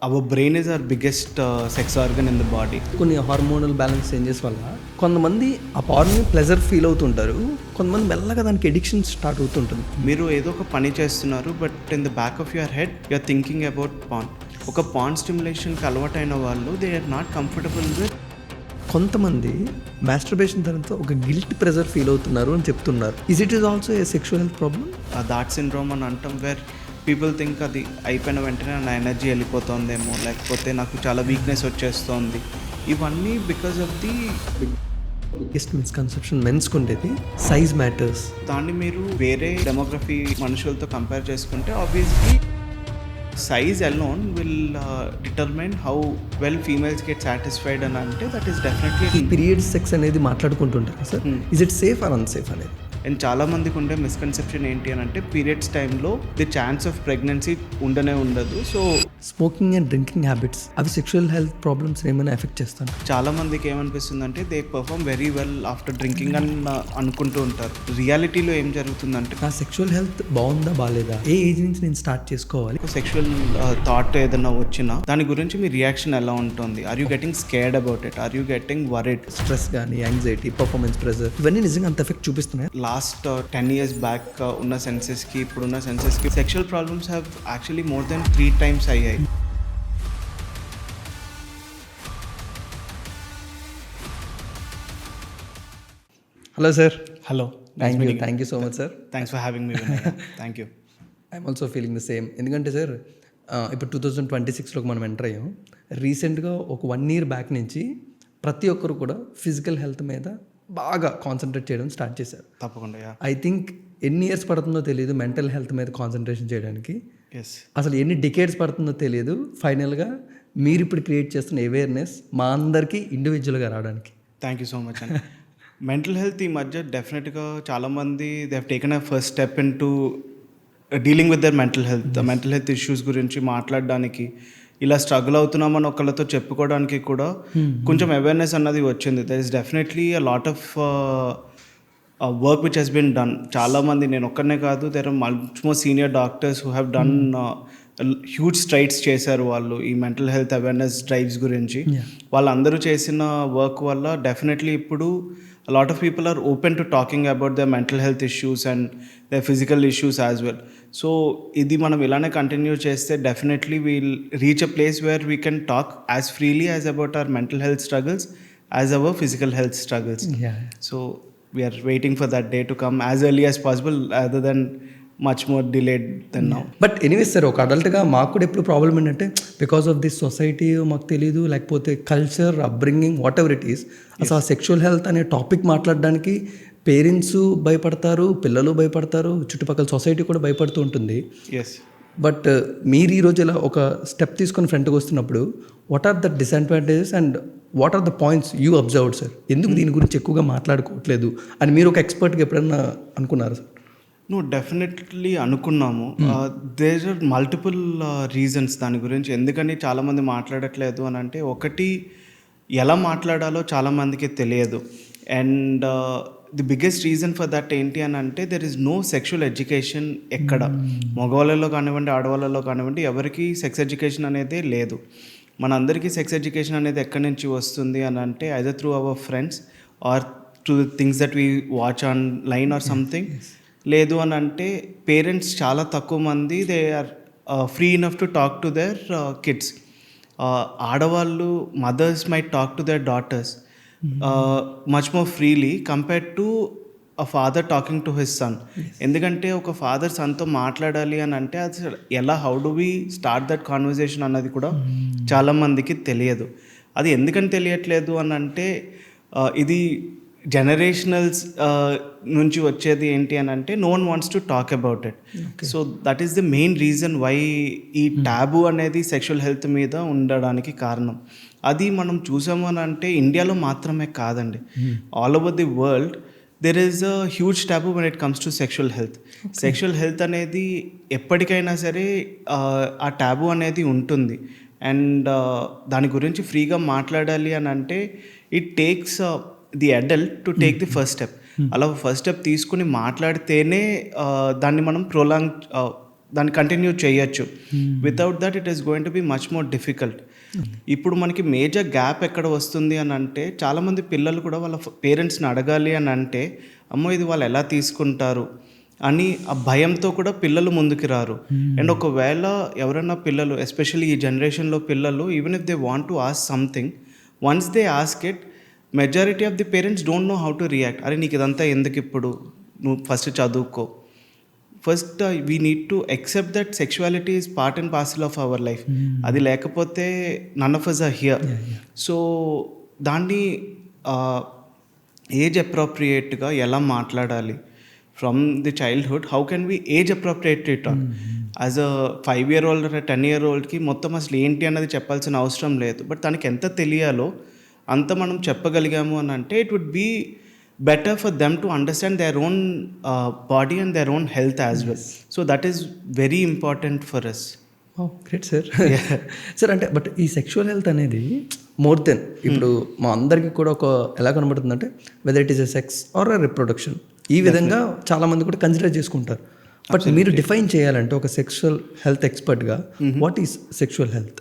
Our brain is our biggest sex organ in the body. కొన్ని hormonal balance changes వల్ల కొంతమంది ఆ పార్ని pleasure feel అవుతుంటారు, కొంతమంది మెల్లగా దానికి ఎడిక్షన్ స్టార్ట్ అవుతుంటుంది. మీరు ఏదో ఒక పని చేస్తున్నారు, but in the back of your head you're thinking about porn. ఒక పాన్ స్టిమ్యులేషన్కి అలవాటైన వాళ్ళు they are not comfortable with. కొంతమంది మాస్టర్బేషన్ తర్వాత ఒక గిల్ట్ ప్రెజర్ ఫీల్ అవుతున్నారు అని చెప్తున్నారు. It is also a sexual health problem? Dhat syndrome అని అంటాం, వేర్ పీపుల్ థింక్ అది అయిపోయిన వెంటనే నా ఎనర్జీ వెళ్ళిపోతుందేమో, లేకపోతే నాకు చాలా వీక్నెస్ వచ్చేస్తుంది. ఇవన్నీ because of the biggest misconception మెన్స్కి ఉండేది సైజ్ మ్యాటర్స్. దాన్ని మీరు వేరే డెమోగ్రఫీ మనుషులతో కంపేర్ చేసుకుంటే obviously size alone will determine how well females get satisfied అని అంటే that is definitely. Period sex అనేది మాట్లాడుకుంటుంటారు sir, is it safe or unsafe అనేది? అండ్ చాలామందికి ఉండే మిస్కన్సెప్షన్ ఏంటి అని అంటే పీరియడ్స్ టైంలో ది ఛాన్స్ ఆఫ్ ప్రెగ్నెన్సీ ఉండనే ఉండదు. So smoking and drinking habits అవి సెక్షువల్ హెల్త్ ప్రాబ్లమ్స్ ఏమైనా ఎఫెక్ట్ చేస్తాను? చాలామందికి ఏమనిపిస్తుంది అంటే they perform very well after drinking అని అనుకుంటూ ఉంటారు. రియాలిటీలో ఏం జరుగుతుందంటే నా సెక్షువల్ హెల్త్ బాగుందా బాగాలేదా, ఏ ఏజ్ నుంచి నేను స్టార్ట్ చేసుకోవాలి? సెక్షువల్ థాట్ ఏదైనా వచ్చినా దాని గురించి మీ రియాక్షన్ ఎలా ఉంటుంది? Are you getting scared about it? Are you getting worried? Stress కానీ యాంగ్జైటీ, పర్ఫార్మెన్స్ ప్రెజర్ ఇవన్నీ నిజంగా అంత ఎఫెక్ట్ చూపిస్తున్నాయి? లాస్ట్ 10 years బ్యాక్ ఉన్న సెన్సెస్కి ఇప్పుడున్న సెన్సెస్కి sexual problems have actually more than 3 times అయ్యాయి. Hello sir. Hello, thank you so much sir. Thanks for having me. Thank you. I'm also feeling the same. ఎందుకంటే సార్ ఇప్పుడు 2026లోకి మనం ఎంటర్ అయ్యాం. రీసెంట్గా ఒక 1 year బ్యాక్ నుంచి ప్రతి ఒక్కరు కూడా ఫిజికల్ హెల్త్ మీద బాగా కాన్సన్ట్రేట్ చేయడం స్టార్ట్ చేశారు. తప్పకుండా. ఐ థింక్ ఎన్ని ఇయర్స్ పడుతుందో తెలియదు మెంటల్ హెల్త్ మీద కాన్సన్ట్రేషన్ చేయడానికి. ఎస్, అసలు ఎన్ని డికేడ్స్ పడుతుందో తెలియదు ఫైనల్గా మీరు ఇప్పుడు క్రియేట్ చేస్తున్న అవేర్నెస్ మా అందరికీ ఇండివిజువల్గా రావడానికి. థ్యాంక్ యూ సో మచ్ అండి. మెంటల్ హెల్త్ ఈ మధ్య డెఫినెట్గా చాలామంది they have taken a first step in to dealing with their mental health. Mental health issues గురించి మాట్లాడడానికి, ఇలా స్ట్రగుల్ అవుతున్నామని ఒకళ్ళతో చెప్పుకోవడానికి కూడా కొంచెం అవేర్నెస్ అన్నది వచ్చింది. There is definitely a lot of work which has been done. చాలామంది, నేను ఒక్కనే కాదు, there are much more senior doctors who have done huge strides చేశారు వాళ్ళు ఈ మెంటల్ హెల్త్ అవేర్నెస్ డ్రైవ్స్ గురించి. వాళ్ళందరూ చేసిన వర్క్ వల్ల డెఫినెట్లీ ఇప్పుడు a lot of people are open to talking about their mental health issues and their physical issues as well. So ఇది మనం ఇలానే కంటిన్యూ చేస్తే definitely we'll reach a place where we can talk as freely as about our mental health struggles as our physical health struggles. So we're waiting for that day to come as early as possible other than much more delayed than now. But anyways sir, ఒక అడల్ట్గా మాకు కూడా ఎప్పుడు problem ఏంటంటే because of this society మాకు తెలియదు, లేకపోతే culture, upbringing, what ever it is, అసలు ఆ సెక్షువల్ హెల్త్ అనే టాపిక్ మాట్లాడడానికి పేరెంట్స్ భయపడతారు, పిల్లలు భయపడతారు, చుట్టుపక్కల సొసైటీ కూడా భయపడుతూ ఉంటుంది. ఎస్. బట్ మీరు ఈరోజు ఇలా ఒక స్టెప్ తీసుకొని ఫ్రంట్కి వస్తున్నప్పుడు what are the disadvantages and what are the points you observed sir? ఎందుకు దీని గురించి ఎక్కువగా మాట్లాడుకోవట్లేదు అని మీరు ఒక ఎక్స్పర్ట్గా ఎప్పుడైనా అనుకున్నారు సార్? నువ్వు డెఫినెట్లీ అనుకున్నాము. దేర్ ఆర్ మల్టిపుల్ రీజన్స్ దాని గురించి ఎందుకని చాలామంది మాట్లాడట్లేదు అని అంటే, ఒకటి ఎలా మాట్లాడాలో చాలామందికి తెలియదు. And the biggest reason for that ఏంటి అని అంటే there is no sexual education ఎక్కడ. మగవాళ్ళలో కానివ్వండి, ఆడవాళ్ళలో కానివ్వండి, ఎవరికి సెక్స్ ఎడ్యుకేషన్ అనేది లేదు. మనందరికీ సెక్స్ ఎడ్యుకేషన్ అనేది ఎక్కడి నుంచి వస్తుంది అని అంటే either through our friends or through things that we watch online or something. లేదు అని అంటే పేరెంట్స్ చాలా తక్కువ మంది they are free enough to talk to their kids. ఆడవాళ్ళు, mothers might talk to their daughters much more freely compared to a father talking to his son. ఎందుకంటే ఒక father సన్తో మాట్లాడాలి అని అంటే అది ఎలా, how do we start that conversation అన్నది కూడా చాలామందికి తెలియదు. అది ఎందుకని తెలియట్లేదు అని అంటే ఇది జనరేషనల్స్ నుంచి వచ్చేది ఏంటి అని అంటే no one wants to talk about it. So that is the main reason why ఈ టాబు అనేది సెక్షువల్ హెల్త్ మీద ఉండడానికి కారణం. అది మనం చూసాము అని అంటే ఇండియాలో మాత్రమే కాదండి, all over the world there is a huge taboo when it comes to sexual health. Sexual health అనేది ఎప్పటికైనా సరే ఆ టాబు అనేది ఉంటుంది. అండ్ దాని గురించి ఫ్రీగా మాట్లాడాలి అని అంటే it takes the adult to take the first step. అలా ఫస్ట్ స్టెప్ తీసుకుని మాట్లాడితేనే దాన్ని మనం దాన్ని కంటిన్యూ చేయొచ్చు. Without that it is going to be much more difficult. ఇప్పుడు మనకి మేజర్ గ్యాప్ ఎక్కడ వస్తుంది అని అంటే, చాలామంది పిల్లలు కూడా వాళ్ళ పేరెంట్స్ని అడగాలి అని అంటే, అమ్మో ఇది వాళ్ళు ఎలా తీసుకుంటారు అని ఆ భయంతో కూడా పిల్లలు ముందుకు రారు. అండ్ ఒకవేళ ఎవరైనా పిల్లలు, ఎస్పెషల్లీ ఈ జనరేషన్లో పిల్లలు, even if they want to ask something, once they ask it, majority of the parents don't know how to react. అరే నీకు ఇదంతా ఎందుకు, ఇప్పుడు నువ్వు ఫస్ట్ చదువుకో. First we need to accept that sexuality is part and parcel of our life. అది లేకపోతే none of us are here. So దాన్ని ఏజ్ అప్రోప్రియేట్గా ఎలా మాట్లాడాలి from the childhood, how can we age appropriate it on. As a 5-year-old 10-year-oldకి మొత్తం అసలు ఏంటి అన్నది చెప్పాల్సిన అవసరం లేదు. బట్ తనకి ఎంత తెలియాలో అంత మనం చెప్పగలిగాము అని అంటే, it would be better for them to understand their own body and their own health as well. So that is very important for us. Great sir. Sir అంటే బట్ ఈ సెక్షువల్ హెల్త్ అనేది మోర్ దెన్ ఇప్పుడు మా అందరికీ కూడా ఒక ఎలా కనబడుతుందంటే, whether it is a sex or a reproduction, ఈ విధంగా చాలామంది కూడా కన్సిడర్ చేసుకుంటారు. బట్ మీరు డిఫైన్ చేయాలంటే ఒక సెక్షువల్ హెల్త్ ఎక్స్పర్ట్గా, what is sexual health?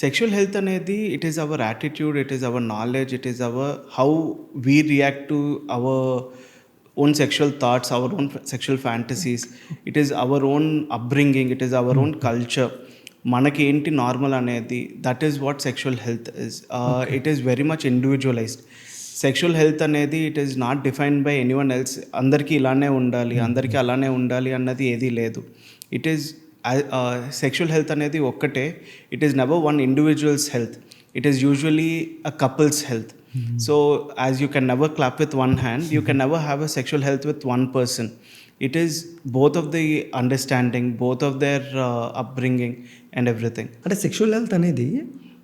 Sexual health అనేది it is our attitude, it is our knowledge, it is our how we react to our own sexual thoughts, our own sexual fantasies. It is our own upbringing, it is our own culture. మనకి ఏంటి normal అనేది, that is what sexual health is. It is very much individualized. Sexual health అనేది it is not defined by anyone else. అందరికీ ఇలానే ఉండాలి, అందరికీ అలానే ఉండాలి అన్నది ఏదీ లేదు. ఇట్ ఈస్ సెక్షువల్ హెల్త్ అనేది ఒక్కటే. It is never one individuals health, it is usually a couples health. So as you can never clap with one hand, you can never have a sexual health with one person. It is both of the understanding, both of their upbringing and everything. అంటే sexual health అనేది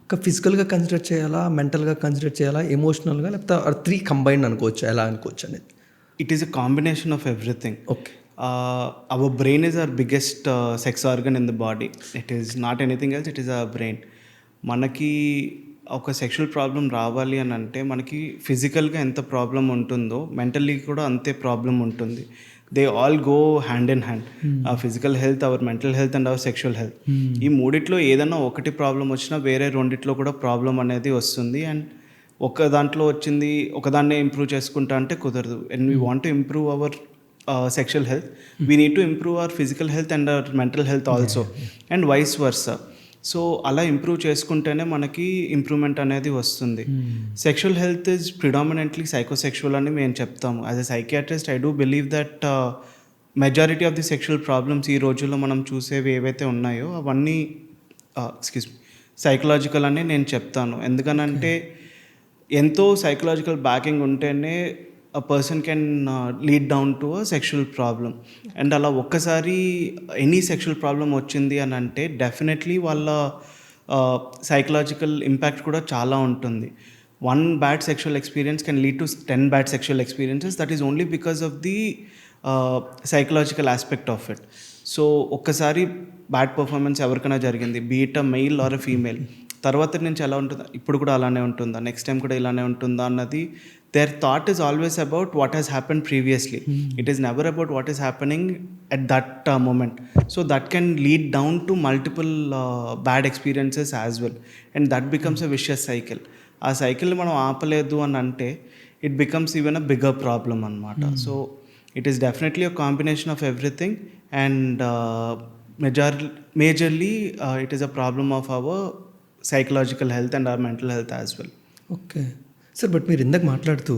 ఒక ఫిజికల్గా consider చేయాలా, మెంటల్గా consider చేయాలా, ఎమోషనల్గా, లేకపోతే 3 combined అనుకోవచ్చు, ఎలా అనుకోవచ్చు అనేది? It is a combination of everything. Okay. Our brain is our biggest sex organ in the body. It is not anything else, it is our brain. మనకి ఒక సెక్షువల్ ప్రాబ్లం రావాలి అని అంటే, మనకి ఫిజికల్గా ఎంత ప్రాబ్లం ఉంటుందో మెంటల్లీ కూడా అంతే ప్రాబ్లం ఉంటుంది. They all go hand in hand. Physical health, hour mental health and hour sexual health. ఈ మూడిట్లో ఏదైనా ఒకటి ప్రాబ్లం వచ్చినా వేరే రెండిట్లో కూడా ప్రాబ్లం అనేది వస్తుంది. అండ్ ఒక దాంట్లో వచ్చింది ఒకదాన్నే ఇంప్రూవ్ చేసుకుంటా అంటే కుదరదు. And we want to improve our sexual health, we need to improve our physical health and our mental health also, and vice versa. So అలా ఇంప్రూవ్ చేసుకుంటేనే మనకి ఇంప్రూవ్మెంట్ అనేది వస్తుంది. Sexual health is predominantly psychosexual అని మేము చెప్తాము. As a psychiatrist I do believe that majority of the sexual problems ఈ రోజుల్లో మనం చూసేవి ఏవైతే ఉన్నాయో అవన్నీ సైకలాజికల్ అని నేను చెప్తాను. ఎందుకనంటే ఎంతో సైకలాజికల్ బ్యాకింగ్ ఉంటేనే a person can lead down to a sexual problem. And అలా ఒక్కసారి ఎనీ సెక్షువల్ ప్రాబ్లం వచ్చింది అని అంటే డెఫినెట్లీ వాళ్ళ సైకలాజికల్ ఇంపాక్ట్ కూడా చాలా ఉంటుంది. 1 bad sexual experience can lead to 10 bad sexual experiences. That is only because of the psychological aspect of it. So ఒక్కసారి బ్యాడ్ పర్ఫార్మెన్స్ ఎవరికైనా జరిగింది, be it a male or a female, తర్వాత నుంచి ఎలా ఉంటుందా, ఇప్పుడు కూడా అలానే ఉంటుందా, నెక్స్ట్ టైం కూడా ఇలానే ఉంటుందా అన్నది their thought is always about what has happened previously. It is never about what is happening at that moment. So that can lead down to multiple bad experiences as well, and that becomes a vicious cycle. ఆ cycle మనం ఆపలేదు అని అంటే it becomes even a bigger problem అన్నమాట. So it is definitely a combination of everything, and majorly it is a problem of our psychological health and our mental health as well. Okay sir. But మీరు ఇందాక మాట్లాడుతూ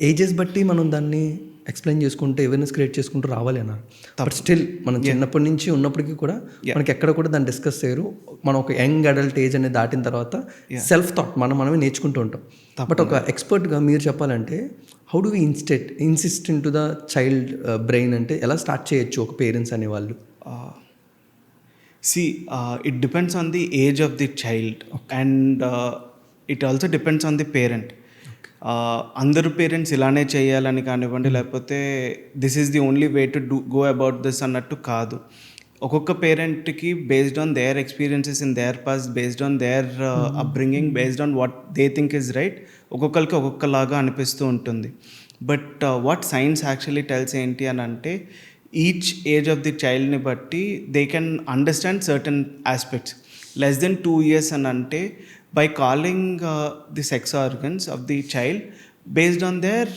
ages బట్టి మనం దాన్ని explain చేసుకుంటే, awareness create చేసుకుంటూ రావాలి అన్నారు. బట్ స్టిల్ మనం చిన్నప్పటి నుంచి ఉన్నప్పటికీ కూడా మనకి ఎక్కడ కూడా దాన్ని డిస్కస్ చేయరు. మనం ఒక యంగ్ అడల్ట్ ఏజ్ అనేది దాటిన తర్వాత సెల్ఫ్ థాట్ మనమే నేర్చుకుంటూ ఉంటాం. బట్ ఒక ఎక్స్పర్ట్గా మీరు చెప్పాలంటే, how do we insist into the child brain అంటే ఎలా స్టార్ట్ చేయొచ్చు ఒక పేరెంట్స్ అనేవాళ్ళు? It depends on the age of the child, and it also depends on the parent. అందరు పేరెంట్స్ ఇలానే చేయాలని కానివ్వండి, లేకపోతే this is the only way to go about this అన్నట్టు కాదు. ఒక్కొక్క పేరెంట్కి based on their experiences in their past, based on their upbringing, based on what they think is right, ఒక్కొక్కరికి ఒక్కొక్కలాగా అనిపిస్తూ ఉంటుంది. But what science actually tells ఏంటి అని అంటే, ఈచ్ ఏజ్ ఆఫ్ ది చైల్డ్ని బట్టి they can understand certain aspects. Less than 2 years అని అంటే by calling the sex organs of the child based on their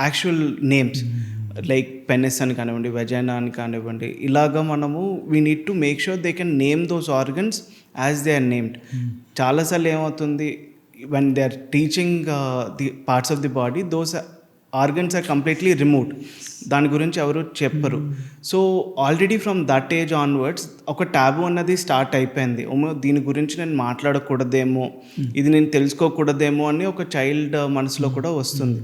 actual names, like penis అని కానివ్వండి, vagina అని కానివ్వండి, ఇలాగా మనము we need to make sure they can name those organs as they are named. చాలాసార్లు ఏమవుతుంది, when they are teaching the parts of the body, those organs are completely removed. దాని గురించి ఎవరు చెప్పరు. So already from that age onwards ఒక tab అన్నది start అయిపోయింది. దీని గురించి నేను మాట్లాడకూడదేమో, ఇది నేను తెలుసుకోకూడదేమో అని ఒక చైల్డ్ మనసులో కూడా వస్తుంది.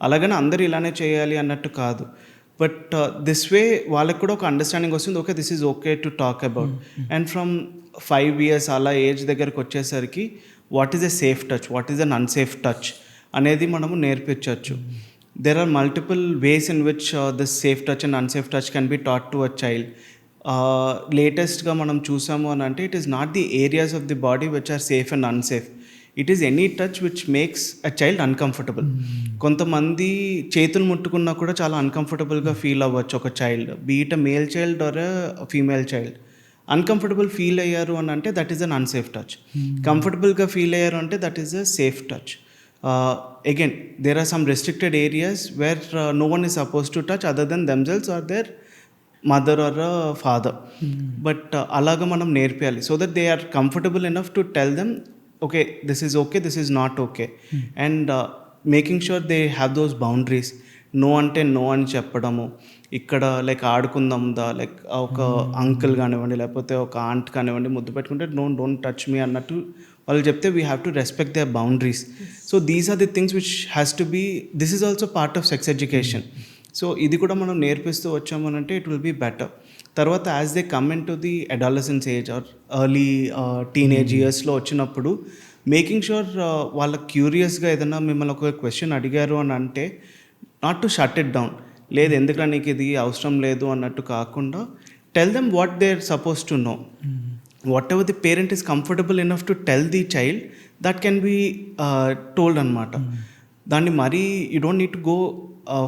అలాగని అందరూ ఇలానే చేయాలి అన్నట్టు కాదు. బట్ దిస్ వే వాళ్ళకి కూడా ఒక అండర్స్టాండింగ్ వస్తుంది, okay this is okay to talk about. And from 5 years అలా ఏజ్ దగ్గరకు వచ్చేసరికి what is a safe touch, what is an unsafe touch అనేది మనము నేర్పించవచ్చు. There are multiple ways in which this safe touch and unsafe touch can be taught to a child. లేటెస్ట్గా మనం చూసాము అని అంటే it is not the areas of the body which are safe and unsafe, it is any touch which makes a child uncomfortable. కొంతమంది చేతులు ముట్టుకున్నా కూడా చాలా అన్కంఫర్టబుల్గా ఫీల్ అవ్వచ్చు ఒక child, be it a male child or a female child. Uncomfortable feel అయ్యారు అని అంటే that is an unsafe touch. కంఫర్టబుల్గా ఫీల్ అయ్యారు అంటే that is a safe touch. Again there are some restricted areas where no one is suppose to touch other than themselves or their mother or father. But అలాగా మనం నేర్పియాలి so that they are comfortable enough to tell them okay this is okay, this is not okay. And making sure they have those boundaries. No అంటే no అని చెప్పడము, ఇక్కడ like ఆడుకుందాందా, like ఒక uncle కానివ్వండి లేకపోతే ఒక ఆంట్ కానివ్వండి ముద్దు పెట్టుకుంటే డోంట్ టచ్ మీ అన్నట్టు వాళ్ళు చెప్తే we have to respect their boundaries. So these are the things which has to be, this is also part of sex education. So ఇది కూడా మనం నేర్పిస్తూ వచ్చాము అంటే ఇట్ విల్ బీ బెటర్. తర్వాత as they come into the adolescence age or early teenage ఇయర్స్లో వచ్చినప్పుడు making sure వాళ్ళకి క్యూరియస్గా ఏదైనా మిమ్మల్ని ఒక క్వశ్చన్ అడిగారు అని అంటే not to shut it down, లేదు ఎందుకంటే నీకు ఇది అవసరం లేదు అన్నట్టు కాకుండా tell them what they are suppose to know. Whatever the parent is comfortable enough to tell the child that can be told అనమాట. దాన్ని మరీ you don't need to go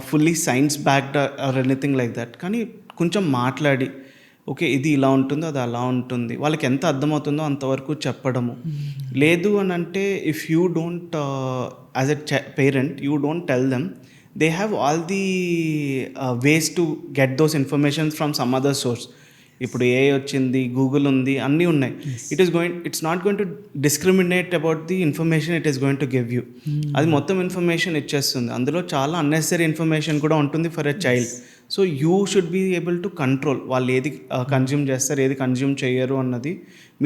fully science backed or anything like that. కానీ కొంచెం మాట్లాడి okay ఇది ఇలా ఉంటుంది అది అలా ఉంటుంది, వాళ్ళకి ఎంత అర్థమవుతుందో అంతవరకు చెప్పడము. లేదు అని అంటే if you don't as a parent you don't tell them, they have all the ways to get those informations from some other source. ఇప్పుడు ఏ వచ్చింది, గూగుల్ ఉంది, అన్నీ ఉన్నాయి. It's not going to discriminate about the information it is going to give you. అది మొత్తం information ఇచ్చేస్తుంది. అందులో చాలా అన్నెసరీ ఇన్ఫర్మేషన్ కూడా ఉంటుంది for a child. So you should be able to control వాళ్ళు ఏది కన్జ్యూమ్ చేస్తారు, ఏది కన్జ్యూమ్ చేయరు అన్నది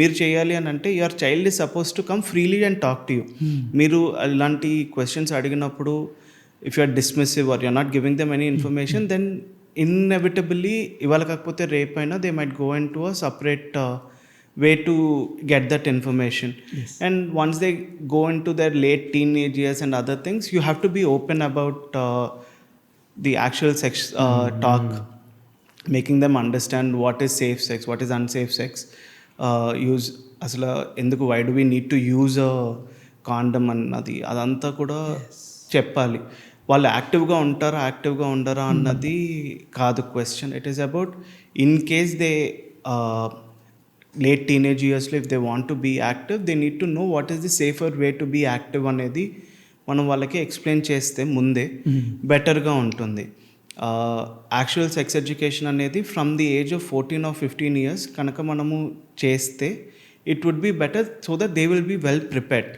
మీరు చేయాలి అని అంటే your child is suppose to come freely and talk to you. మీరు ఇలాంటి క్వశ్చన్స్ అడిగినప్పుడు if you are dismissive or you are not giving them any information, then inevitably ivala kakapothe rape aina they might go into a separate way to get that information. Yes. And once they go into their late teenage years and other things, you have to be open about the actual sex talk, making them understand what is safe sex, what is unsafe sex, use asala enduku, why do we need to use a condom annadi adantha kuda చెప్పాలి. వాళ్ళు యాక్టివ్గా ఉంటారా యాక్టివ్గా ఉండరా అన్నది కాదు question. It is about in case they late teenage ఇయర్స్లో if they want to be active they need to know what is the safer way to be active అనేది మనం వాళ్ళకి ఎక్స్ప్లెయిన్ చేస్తే ముందే బెటర్గా ఉంటుంది. యాక్చువల్ సెక్స్ ఎడ్యుకేషన్ అనేది from the age of 14 or 15 years కనుక మనము చేస్తే it would be better so that they will be well prepared,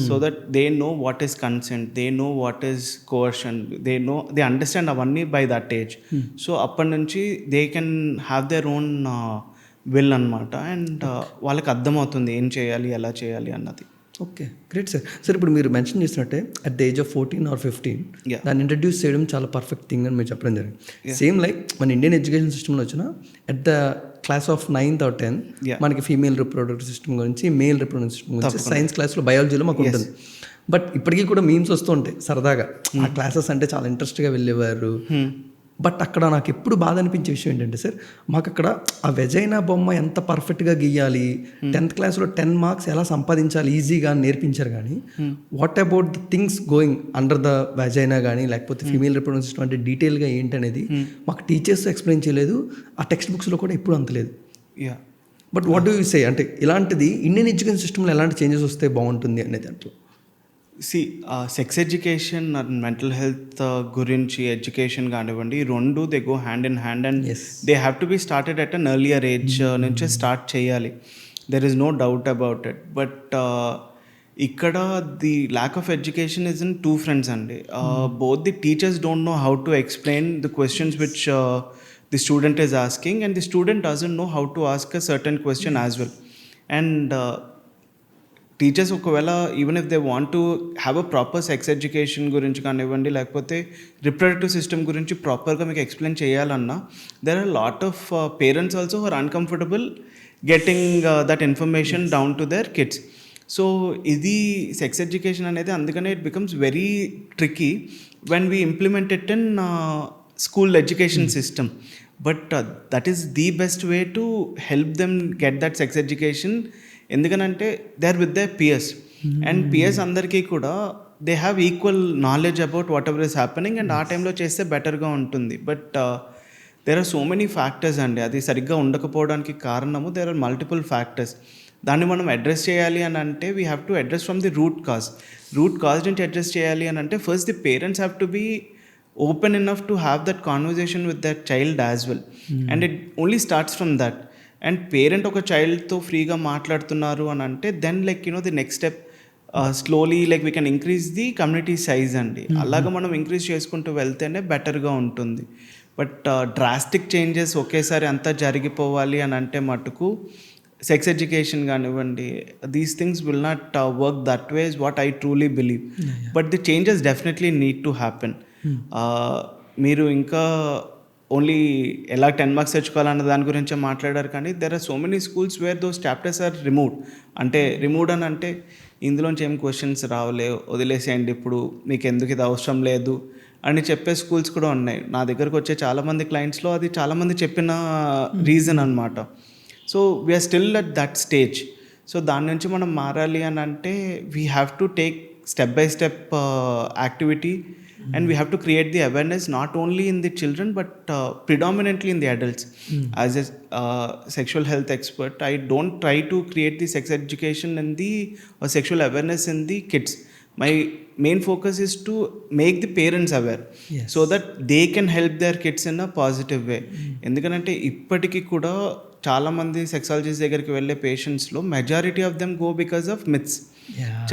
so that they know what is consent, they know what is coercion, they understand avanni by that age. So appar nunchi they can have their own will anamata and వాళ్ళకి అర్థం అవుతుంది ఏం చేయాలి ఎలా చేయాలి అన్నది. Okay great sir. Sir ఇప్పుడు మీరు మెన్షన్ చేసినట్టే at the age of 14 or 15 దాన్ని ఇంట్రడ్యూస్ చేయడం చాలా పర్ఫెక్ట్ థింగ్ అని మీరు చెప్పడం జరిగింది. సేమ్ లైక్ మన ఇండియన్ ఎడ్యుకేషన్ సిస్టంలో వచ్చిన at the class of 9th or 10th మనకి ఫీమేల్ రిప్రొడక్టివ్ సిస్టమ్ గురించి, మేల్ రిప్రొడక్టివ్ సిస్టమ్ గురించి సైన్స్ క్లాస్లో బయాలజీలో మాకు ఉంటుంది. బట్ ఇప్పటికీ కూడా మీమ్స్ వస్తూ ఉంటాయి సరదాగా, ఆ క్లాసెస్ అంటే చాలా ఇంట్రెస్ట్గా వెళ్ళేవారు, బట్ అక్కడ నాకు ఎప్పుడు బాధ అనిపించే విషయం ఏంటంటే సార్, మాకు అక్కడ ఆ వెజైనా బొమ్మ ఎంత పర్ఫెక్ట్గా గీయాలి, 10th క్లాస్లో 10 మార్క్స్ ఎలా సంపాదించాలి ఈజీగా అని నేర్పించారు. కానీ what about the things going under the vagina కానీ లేకపోతే ఫీమేల్ రిప్రొడక్షన్ సిస్టమ్ అంటే డీటెయిల్గా ఏంటనేది మాకు టీచర్స్ ఎక్స్ప్లెయిన్ చేయలేదు, ఆ టెక్స్ట్ బుక్స్లో కూడా ఎప్పుడు అంతలేదు. Yeah but what do you say, అంటే ఇలాంటిది ఇండియన్ ఎడ్యుకేషన్ సిస్టంలో ఎలాంటి చేంజెస్ వస్తే బాగుంటుంది అనేది దాంట్లో? Sex education and mental health గురించి ఎడ్యుకేషన్ కానివ్వండి, ఈ రెండు they go hand in hand and they have to be started at an earlier age నుంచే స్టార్ట్ చేయాలి. There is no doubt about it. But ఇక్కడ the lack of education is in two fronts అండి. Both the teachers don't know how to explain the questions which the student is asking and the student doesn't know how to ask a certain question as well. And teachers ఒకవేళ even if they want to have a proper sex education గురించి కానివ్వండి, లేకపోతే reproductive system గురించి ప్రాపర్గా మీకు explain చేయాలన్నా, there are lot of parents also are uncomfortable getting that information down to their kids. So ఇది sex education అనేది అందుకనే it becomes very tricky when we implement it in school education system. But that is the best way to help them get that sex education. ఎందుకనంటే they are with the peers and peers అందరికీ కూడా they have equal knowledge about whatever is happening and ఆ టైంలో చేస్తే బెటర్గా ఉంటుంది. But there are so many factors అండి. అది సరిగ్గా ఉండకపోవడానికి కారణము దేర్ ఆర్ మల్టిపుల్ ఫ్యాక్టర్స్. దాన్ని మనం అడ్రస్ చేయాలి అని అంటే we have to address from the root cause నుంచి అడ్రస్ చేయాలి అని అంటే first the parents have to be open enough to have that conversation with that child as well and it only starts from that. And parent ఒక చైల్డ్తో ఫ్రీగా మాట్లాడుతున్నారు అని అంటే then like the next step slowly like we can increase the community size అండి. అలాగా మనం increase చేసుకుంటూ వెళ్తేనే బెటర్గా ఉంటుంది. బట్ డ్రాస్టిక్ చేంజెస్ ఒకేసారి అంతా జరిగిపోవాలి అని అంటే మటుకు సెక్స్ ఎడ్యుకేషన్ కానివ్వండి, these things will not work that way is what I truly believe. But the changes definitely need to happen. మీరు ఇంకా ఓన్లీ ఎలా 10 మార్క్స్ తెచ్చుకోవాలన్న దాని గురించే మాట్లాడారు, కానీ there are so many schools where those chapters are removed. అంటే removed అని అంటే ఇందులోంచి ఏం క్వశ్చన్స్ రావలే, వదిలేసేయండి, ఇప్పుడు మీకు ఎందుకు ఇది అవసరం లేదు అని చెప్పే స్కూల్స్ కూడా ఉన్నాయి. నా దగ్గరకు వచ్చే చాలామంది క్లయింట్స్లో అది చాలామంది చెప్పిన రీజన్ అనమాట. So we're still at that stage. So దాని నుంచి మనం మారాలి అని అంటే we have to take step by step activity and we have to create the awareness not only in the children but predominantly in the adults. As a sexual health expert, I don't try to create the sex education and the sexual awareness in the kids. My main focus is to make the parents aware, so that they can help their kids in a positive way. ఎందుకంటే ఇప్పటికీ కూడా చాలామంది sexologist దగ్గరికి వెళ్ళే పేషెంట్స్లో majority of them go because of myths.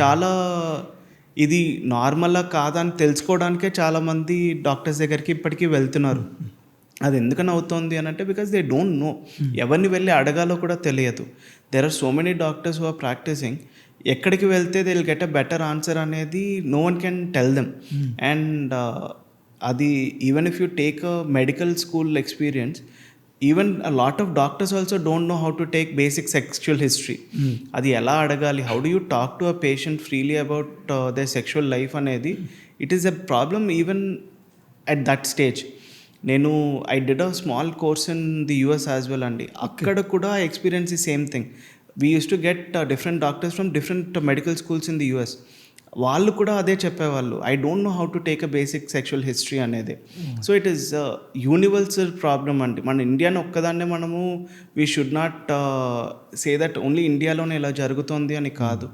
చాలా ఇది నార్మల్గా కాదని తెలుసుకోవడానికే చాలామంది డాక్టర్స్ దగ్గరికి ఇప్పటికీ వెళ్తున్నారు. అది ఎందుకని అవుతుంది అని అంటే బికాస్ దే డోంట్ నో. ఎవరిని వెళ్ళి అడగాలో కూడా తెలియదు. There are so many doctors who are practicing. ఎక్కడికి వెళ్తే they will get a better answer అనేది no one can tell them. And అది even if you take a medical school experience, even a lot of doctors also don't know how to take basic sexual history. అది ఎలా అడగాలి, how do you talk to a patient freely about they sexual life అనేది it is a problem even at that stage. I did a small course in the US as well అండి. అక్కడ కూడా experience the same thing. We use to get different doctors from different medical schools in the US. వాళ్ళు కూడా అదే చెప్పేవాళ్ళు, I don't know how to take a basic sexual history అనేది. So it is universal problem అండి. మన ఇండియాని ఒక్కదాన్నే మనము we should not say that only ఇండియాలోనే ఇలా జరుగుతుంది అని కాదు.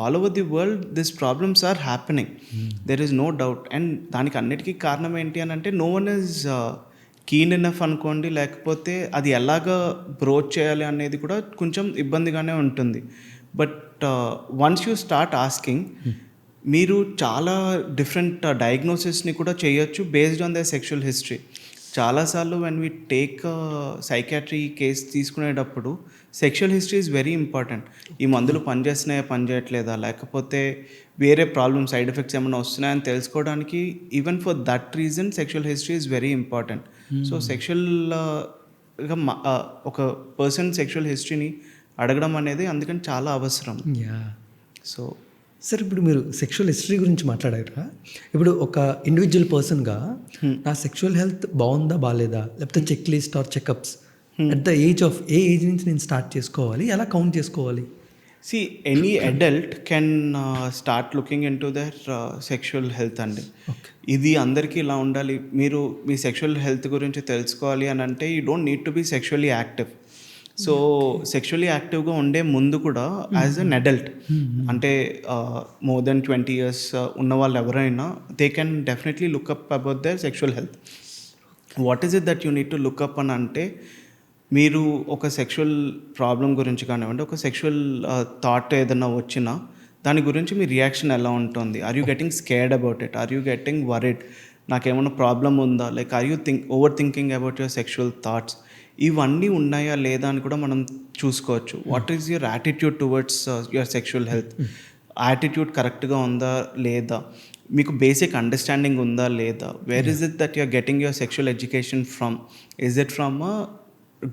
All over the world this problems are happening, there is no doubt. And దానికి అన్నిటికీ కారణం ఏంటి అని అంటే no one is keen enough అనుకోండి, లేకపోతే అది ఎలాగా బ్రోచ్ చేయాలి అనేది కూడా కొంచెం ఇబ్బందిగానే ఉంటుంది. But once you start asking, మీరు చాలా డిఫరెంట్ డయాగ్నోసిస్ని కూడా చేయొచ్చు based on the sexual history. చాలాసార్లు when we take psychiatry case తీసుకునేటప్పుడు sexual history is very important. ఈ మందులు పనిచేస్తున్నాయా, పనిచేయట్లేదా, లేకపోతే వేరే ప్రాబ్లమ్ సైడ్ ఎఫెక్ట్స్ ఏమైనా వస్తున్నాయని తెలుసుకోవడానికి even for that reason sexual history is very important. So sexual ఒక పర్సన్ సెక్షువల్ హిస్టరీని అడగడం అనేది అందుకని చాలా అవసరం. సో సార్ ఇప్పుడు మీరు సెక్షువల్ హిస్టరీ గురించి మాట్లాడారా? ఇప్పుడు ఒక ఇండివిజువల్ పర్సన్గా నా సెక్షువల్ హెల్త్ బాగుందా బాగాలేదా, లేకపోతే check list or checkups at the age of a age నుంచి నేను స్టార్ట్ చేసుకోవాలి, ఎలా కౌంట్ చేసుకోవాలి? See any adult can start looking into their sexual health అండి. ఇది అందరికీ ఇలా ఉండాలి. మీరు మీ సెక్షువల్ హెల్త్ గురించి తెలుసుకోవాలి అని అంటే you don't need to be sexually active. So sexually యాక్టివ్గా ఉండే ముందు కూడా యాజ్ అన్ అడల్ట్ అంటే మోర్ దెన్ 20 years ఉన్న వాళ్ళు ఎవరైనా they can definitely look up about their sexual health. What is it that you need to look up అని అంటే, మీరు ఒక సెక్షువల్ ప్రాబ్లం గురించి కానివ్వండి, ఒక సెక్షువల్ థాట్ ఏదైనా వచ్చినా దాని గురించి మీ రియాక్షన్ ఎలా ఉంటుంది. Are you getting scared about it, are you getting worried, నాకేమైనా ప్రాబ్లం ఉందా, like are you overthinking about your sexual thoughts, ఇవన్నీ ఉన్నాయా లేదా అని కూడా మనం చూసుకోవచ్చు. What is your attitude towards your sexual health, attitude కరెక్ట్గా ఉందా లేదా, మీకు బేసిక్ అండర్స్టాండింగ్ ఉందా లేదా, where is it that you're getting your sexual education from, is it from a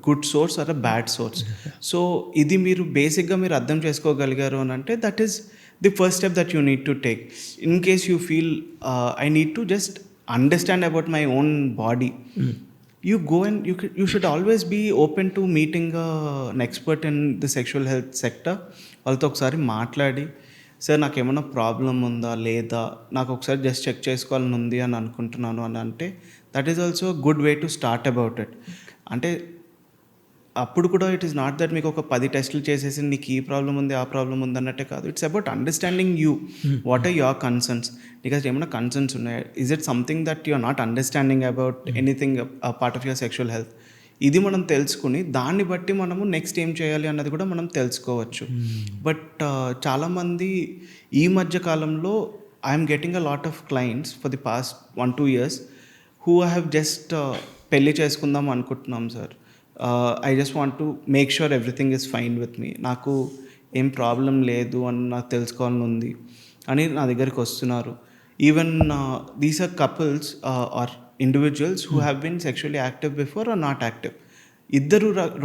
good source or a bad source. So ఇది మీరు బేసిక్గా మీరు అర్థం చేసుకోగలిగారు అని అంటే that is the first step that you need to take. In case you feel I need to just understand about my own body, you go and you should always be open to meeting an expert in the sexual health sector. వాళ్ళతో ఒకసారి మాట్లాడి, sir నాకు ఏమైనా problem ఉందా లేదా, నాకు ఒకసారి just check చేసుకోవాలని ఉంది అని అనుకుంటున్నాను అని అంటే that is also good way to start about it. అంటే అప్పుడు కూడా ఇట్ ఈస్ నాట్ దట్ మీకు ఒక 10 టెస్టులు చేసేసి నీకు ఈ ప్రాబ్లం ఉంది ఆ ప్రాబ్లం ఉంది అన్నట్టే కాదు. It's about understanding you, what are your concerns, నీకు అసలు ఏమైనా కన్సర్న్స్ ఉన్నాయి, is it something that you are not understanding about anything part of your sexual health. ఇది మనం తెలుసుకుని దాన్ని బట్టి మనము నెక్స్ట్ ఏం చేయాలి అన్నది కూడా మనం తెలుసుకోవచ్చు. బట్ చాలామంది ఈ మధ్య కాలంలో I'm getting a lot of clients for the past 1-2 years who I have just పెళ్ళి చేసుకుందాం అనుకుంటున్నాం sir, I just want to make sure everything is fine with me, నాకు ఏం ప్రాబ్లం లేదు అని నాకు తెలుసుకోవాలని ఉంది అని నా దగ్గరికి వస్తున్నారు. Even these are couples or individuals who have been sexually active before or not active.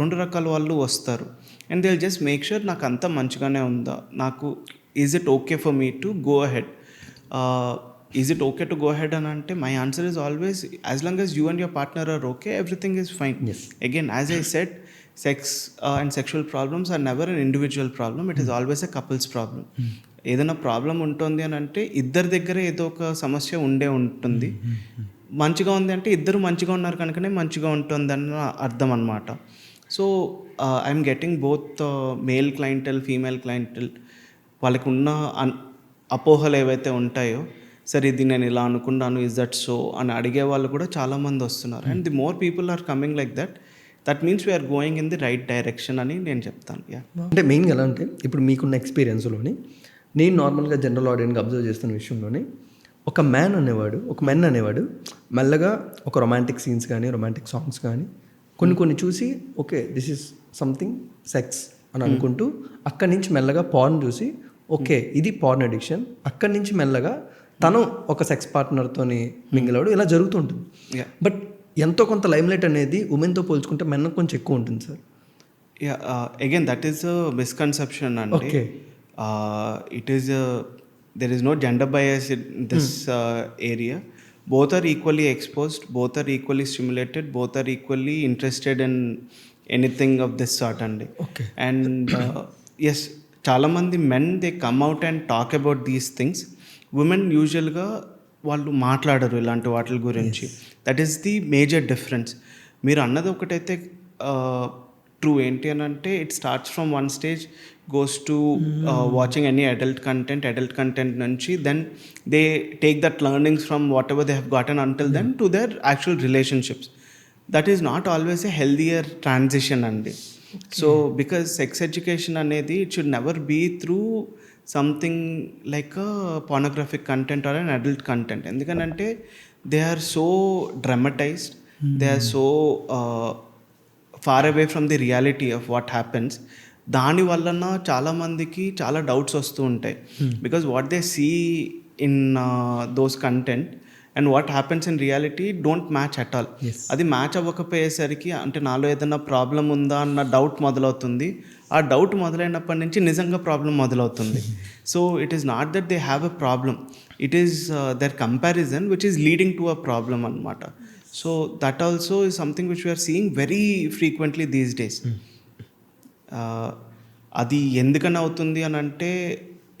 రెండు రకాల వాళ్ళు వస్తారు and they will just make sure నాకు అంతా మంచిగానే ఉందా, నాకు is it okay for me to go ahead, is it okay to go ahead అని అంటే my answer is always as long as you and your partner are okay, everything is fine. Again as I said, sex and sexual problems are never an individual problem, it is always a couples problem. ఏదైనా problem ఉంటుంది అని అంటే ఇద్దరి దగ్గర ఏదో ఒక సమస్య ఉండే ఉంటుంది. మంచిగా ఉంది అంటే ఇద్దరు మంచిగా ఉన్నారు కనుకనే మంచిగా ఉంటుంది అన్న అర్థం అన్నమాట. So I'm getting both male clientele, female clientele. వాళ్ళకు ఉన్న అపోహలు ఏవైతే ఉంటాయో, సరే ఇది నేను ఇలా అనుకున్నాను, ఇస్ దట్ సో అని అడిగే వాళ్ళు కూడా చాలామంది వస్తున్నారు. And the more people are coming like that means we're going in the right direction అని నేను చెప్తాను. అంటే మెయిన్గా ఎలా అంటే ఇప్పుడు మీకున్న ఎక్స్పీరియన్స్లోని, నేను నార్మల్గా జనరల్ ఆడియన్గా అబ్జర్వ్ చేస్తున్న విషయంలోని, ఒక మెన్ అనేవాడు మెల్లగా ఒక రొమాంటిక్ సీన్స్ కానీ రొమాంటిక్ సాంగ్స్ కానీ కొన్ని చూసి okay this is something sex అని అనుకుంటూ అక్కడి నుంచి మెల్లగా పార్న్ చూసి ఓకే ఇది పార్న్ అడిక్షన్, అక్కడి నుంచి మెల్లగా తను ఒక సెక్స్ పార్ట్నర్తోని మింగిలవడం ఇలా జరుగుతుంటుంది. బట్ ఎంతో కొంత లైమ్లైట్ అనేది ఉమెన్తో పోల్చుకుంటే మెన్ కొంచెం ఎక్కువ ఉంటుంది sir. Again that is a misconception అండి. Okay, it is there is no gender bias in this area. Both are equally exposed, both are equally stimulated, both are equally interested in anything of this sort అండి. Okay. And yes, చాలా మంది men they come out and talk about these things. Women యూజువల్గా వాళ్ళు మాట్లాడరు ఇలాంటి వాటి గురించి. That is the major difference. మీరు అన్నది ఒకటైతే ట్రూ. ఏంటి అని అంటే it starts from one stage, goes to watching any adult content నుంచి then they take that learnings from whatever they have gotten until then to their actual relationships. That is not always a healthier transition అండి. So because sex education అనేది it should never be through something like pornographic content or an adult content. ఎందుకంటే they are so dramatized, they are so far away from the reality of what happens. దాని వలన చాలామందికి చాలా doubts వస్తూ ఉంటాయి. Because what they see in those content and what happens in reality don't match at all. అది match అవ్వకపోయేసరికి అంటే నాలో ఏదైనా ప్రాబ్లం ఉందా అన్న డౌట్ మొదలవుతుంది. ఆ డౌట్ మొదలైనప్పటి నుంచి నిజంగా ప్రాబ్లం మొదలవుతుంది. So it is not that they have a problem, it is their comparison which is leading to a problem అనమాట. So that also is something which we are seeing very frequently these days. అది ఎందుకని అవుతుంది అని అంటే,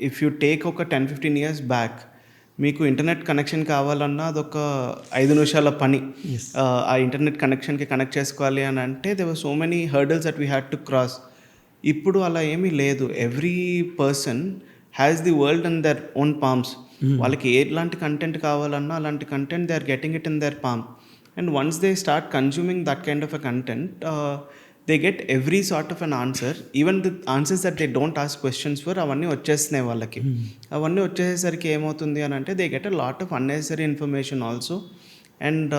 if you take ఒక 10-15 years back మీకు internet connection కావాలన్నా అదొక 5 నిమిషాల పని. ఆ ఇంటర్నెట్ కనెక్షన్కి కనెక్ట్ చేసుకోవాలి అని అంటే they were so many hurdles that we had to cross. ఇప్పుడు అలా ఏమీ లేదు. Every person has the world in their own palms. వాళ్ళకి ఎలాంటి కంటెంట్ కావాలన్నా అలాంటి content they are getting it in their palm. And once they start consuming that kind of a content, they get every sort of an answer, even the answers that they don't ask questions for, అవన్నీ వచ్చేస్తున్నాయి వాళ్ళకి. అవన్నీ వచ్చేసరికి ఏమవుతుంది అని అంటే they get a lot of unnecessary information also, and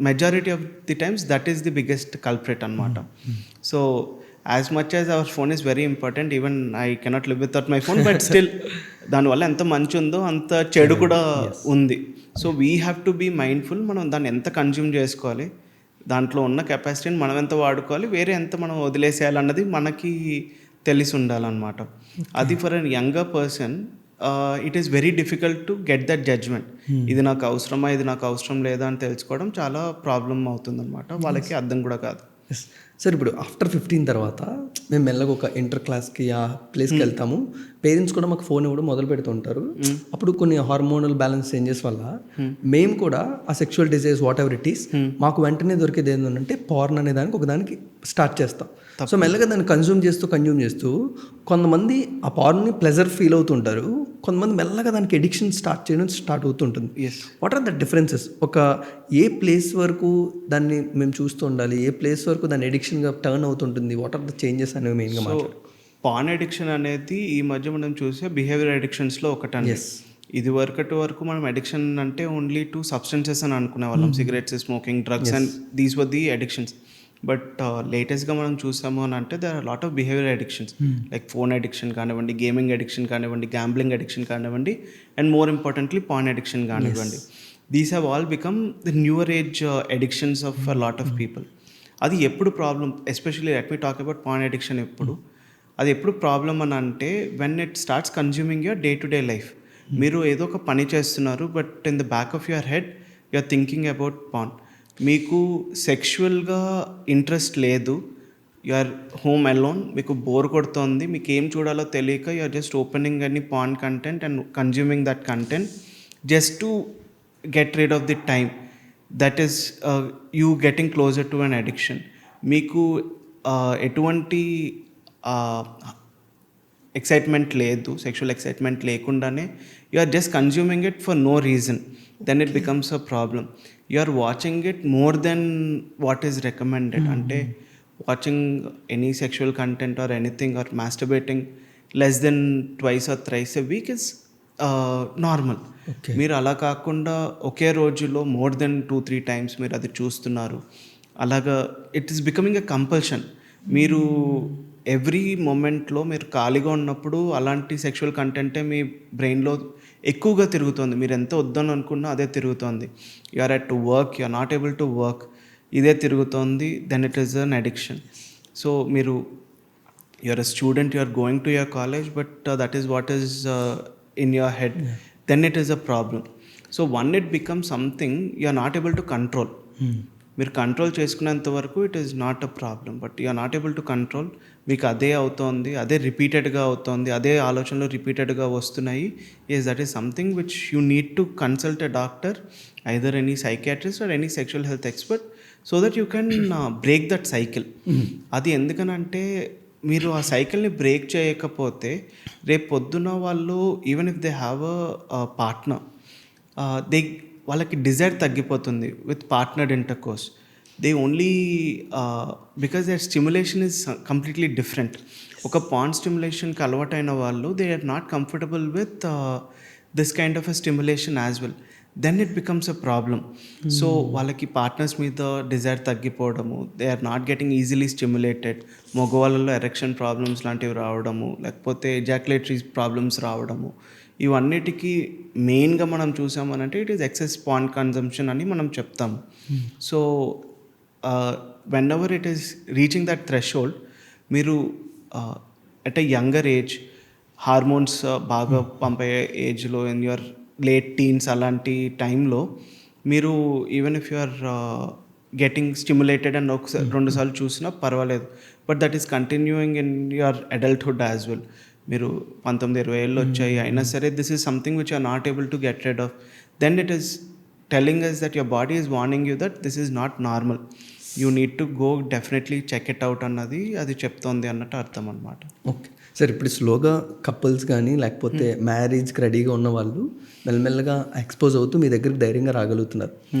majority of the times that is the biggest culprit అనమాట. So as much as our phone is very important, even I cannot live without my phone, but still దానివల్ల ఎంత మంచి ఉందో అంత చెడు కూడా ఉంది. So we have to be mindful. మనం దాన్ని ఎంత కన్జ్యూమ్ చేసుకోవాలి, దాంట్లో ఉన్న కెపాసిటీని మనం ఎంత వాడుకోవాలి, వేరే ఎంత మనం వదిలేసేయాలన్నది మనకి తెలిసి ఉండాలన్నమాట. అది for an younger person it is very difficult to get that judgment. ఇది నాకు అవసరమా, ఇది నాకు అవసరం లేదా అని తెలుసుకోవడం చాలా ప్రాబ్లం అవుతుందన్నమాట. వాళ్ళకి అర్థం కూడా కాదు. సార్ ఇప్పుడు ఆఫ్టర్ 15 తర్వాత మేము మెల్లగా ఒక ఇంటర్ క్లాస్కి ఆ ప్లేస్కి వెళ్తాము. పేరెంట్స్ కూడా మాకు ఫోన్ ఇవ్వడం మొదలు పెడుతుంటారు. అప్పుడు కొన్ని హార్మోనల్ బ్యాలెన్స్ చేంజెస్ వల్ల మేము కూడా ఆ sexual desires what ever it is మాకు వెంటనే దొరికేది ఏంటంటే పార్న్ అనే దానికి ఒకదానికి స్టార్ట్ చేస్తాం. సో మెల్లగా దాన్ని కన్జ్యూమ్ చేస్తూ కొంతమంది ఆ పార్న్ని ప్లెజర్ ఫీల్ అవుతుంటారు, కొంతమంది మెల్లగా దానికి ఎడిక్షన్ స్టార్ట్ అవుతుంటుంది. What are the differences? ఒక ఏ ప్లేస్ వరకు దాన్ని మేము చూస్తూ ఉండాలి, ఏ ప్లేస్ వరకు దాన్ని ఎడిక్షన్గా టర్న్ అవుతుంటుంది, వాట్ ఆర్ ద చేంజెస్ అనేవి మెయిన్గా మాట్లాడు. పాన్ అడిక్షన్ అనేది ఈ మధ్య మనం చూసే బిహేవియర్ అడిక్షన్స్లో ఒకటండి. ఇది వరకు మనం అడిక్షన్ అంటే ఓన్లీ టు సబ్స్టెన్సెస్ అని అనుకునే వాళ్ళం, cigarettes, smoking, drugs and these were the addictions. But లేటెస్ట్గా మనం చూసాము అని అంటే there are lot of behaviour addictions, like phone addiction కానివ్వండి, గేమింగ్ అడిక్షన్ కానివ్వండి, గ్యాంబ్లింగ్ అడిక్షన్ కానివ్వండి, and more importantly porn addiction కానివ్వండి. These have all become the newer age addictions of a lot of people. అది ఎప్పుడు problem, especially let me talk about porn addiction. అది ఎప్పుడు problem అని అంటే when it starts consuming your day to day life. మీరు ఏదో ఒక పని చేస్తున్నారు, but in the back of your head you are thinking about porn. మీకు సెక్షువల్గా ఇంట్రెస్ట్ లేదు, యు ఆర్ హోమ్ అలోన్, మీకు బోర్ కొడుతోంది, మీకు ఏం చూడాలో తెలియక you are just opening any porn content and consuming that content just to get rid of the time. That is you getting closer to an addiction. మీకు ఎటువంటి excitement లేదు, sexual excitement లేకుండానే you are just consuming it for no reason, then it becomes a problem. You are watching it more than what is recommended. అంటే watching any sexual content or anything or masturbating less than twice or thrice a week is normal. మీరు అలా కాకుండా ఒకే రోజులో more than 2-3 times మీరు అది చూస్తున్నారు. అలాగా it is becoming a compulsion. మీరు ఎవ్రీ మూమెంట్లో మీరు ఖాళీగా ఉన్నప్పుడు అలాంటి సెక్షువల్ కంటెంటే మీ బ్రెయిన్లో ఎక్కువగా తిరుగుతుంది. మీరు ఎంత వద్దని అనుకున్నా అదే తిరుగుతుంది. You are at to work, you are not able to work, ఇదే తిరుగుతోంది, then it is an addiction. So మీరు you are a student, you are going to your college, but that is what is in your head, then it is a problem. So when it become something you are not able to control. మీరు control చేసుకునేంత వరకు it is not a problem, but you are not able to control. మీకు అదే అవుతోంది, అదే రిపీటెడ్గా అవుతోంది, అదే ఆలోచనలు రిపీటెడ్గా వస్తున్నాయి. Yes, that is something which you need to consult a doctor, either any psychiatrist or any sexual health expert, so that you can break that cycle. అది ఎందుకనంటే మీరు ఆ సైకిల్ని బ్రేక్ చేయకపోతే రేపు పొద్దున వాళ్ళు even if they have a partner, వాళ్ళకి desire తగ్గిపోతుంది with partnered intercourse. They only because their stimulation is completely different. ఒక పాన్ స్టిమ్యులేషన్కి అలవాటైన వాళ్ళు they are not comfortable with this kind of a stimulation as well. Then it becomes a problem. So వాళ్ళకి partners మీద desire తగ్గిపోవడము, they are not getting easily stimulated, మగవాళ్ళలో erection problems లాంటివి రావడము, లేకపోతే ఎజాక్యులేటరీ ప్రాబ్లమ్స్ రావడము, ఇవన్నిటికీ మెయిన్గా మనం చూసామనంటే it is excess porn consumption అని మనం చెప్తాము. So whenever it is reaching that threshold, మీరు at a younger age hormones బాగా పంపే ఏజ్లో, ఇన్ యువర్ లేట్ టీన్స్ అలాంటి టైంలో మీరు even if you are getting stimulated and ఒకసారి 2 సార్లు చూసినా పర్వాలేదు, but that is continuing in your adulthood as well. మీరు 19-20 ఏళ్ళు వచ్చాయి అయినా సరే this is something which are not able to get rid of, then it is telling us that your body is warning you that this is not normal, you need to go definitely check it out అన్నది అది చెప్తోంది అన్నట్టు అర్థం అనమాట. Okay sir, ఇప్పుడు స్లోగా couples కానీ లేకపోతే మ్యారేజ్కి రెడీగా ఉన్న వాళ్ళు మెల్లమెల్లగా ఎక్స్పోజ్ అవుతూ మీ దగ్గరికి ధైర్యంగా రాగలుగుతున్నారు.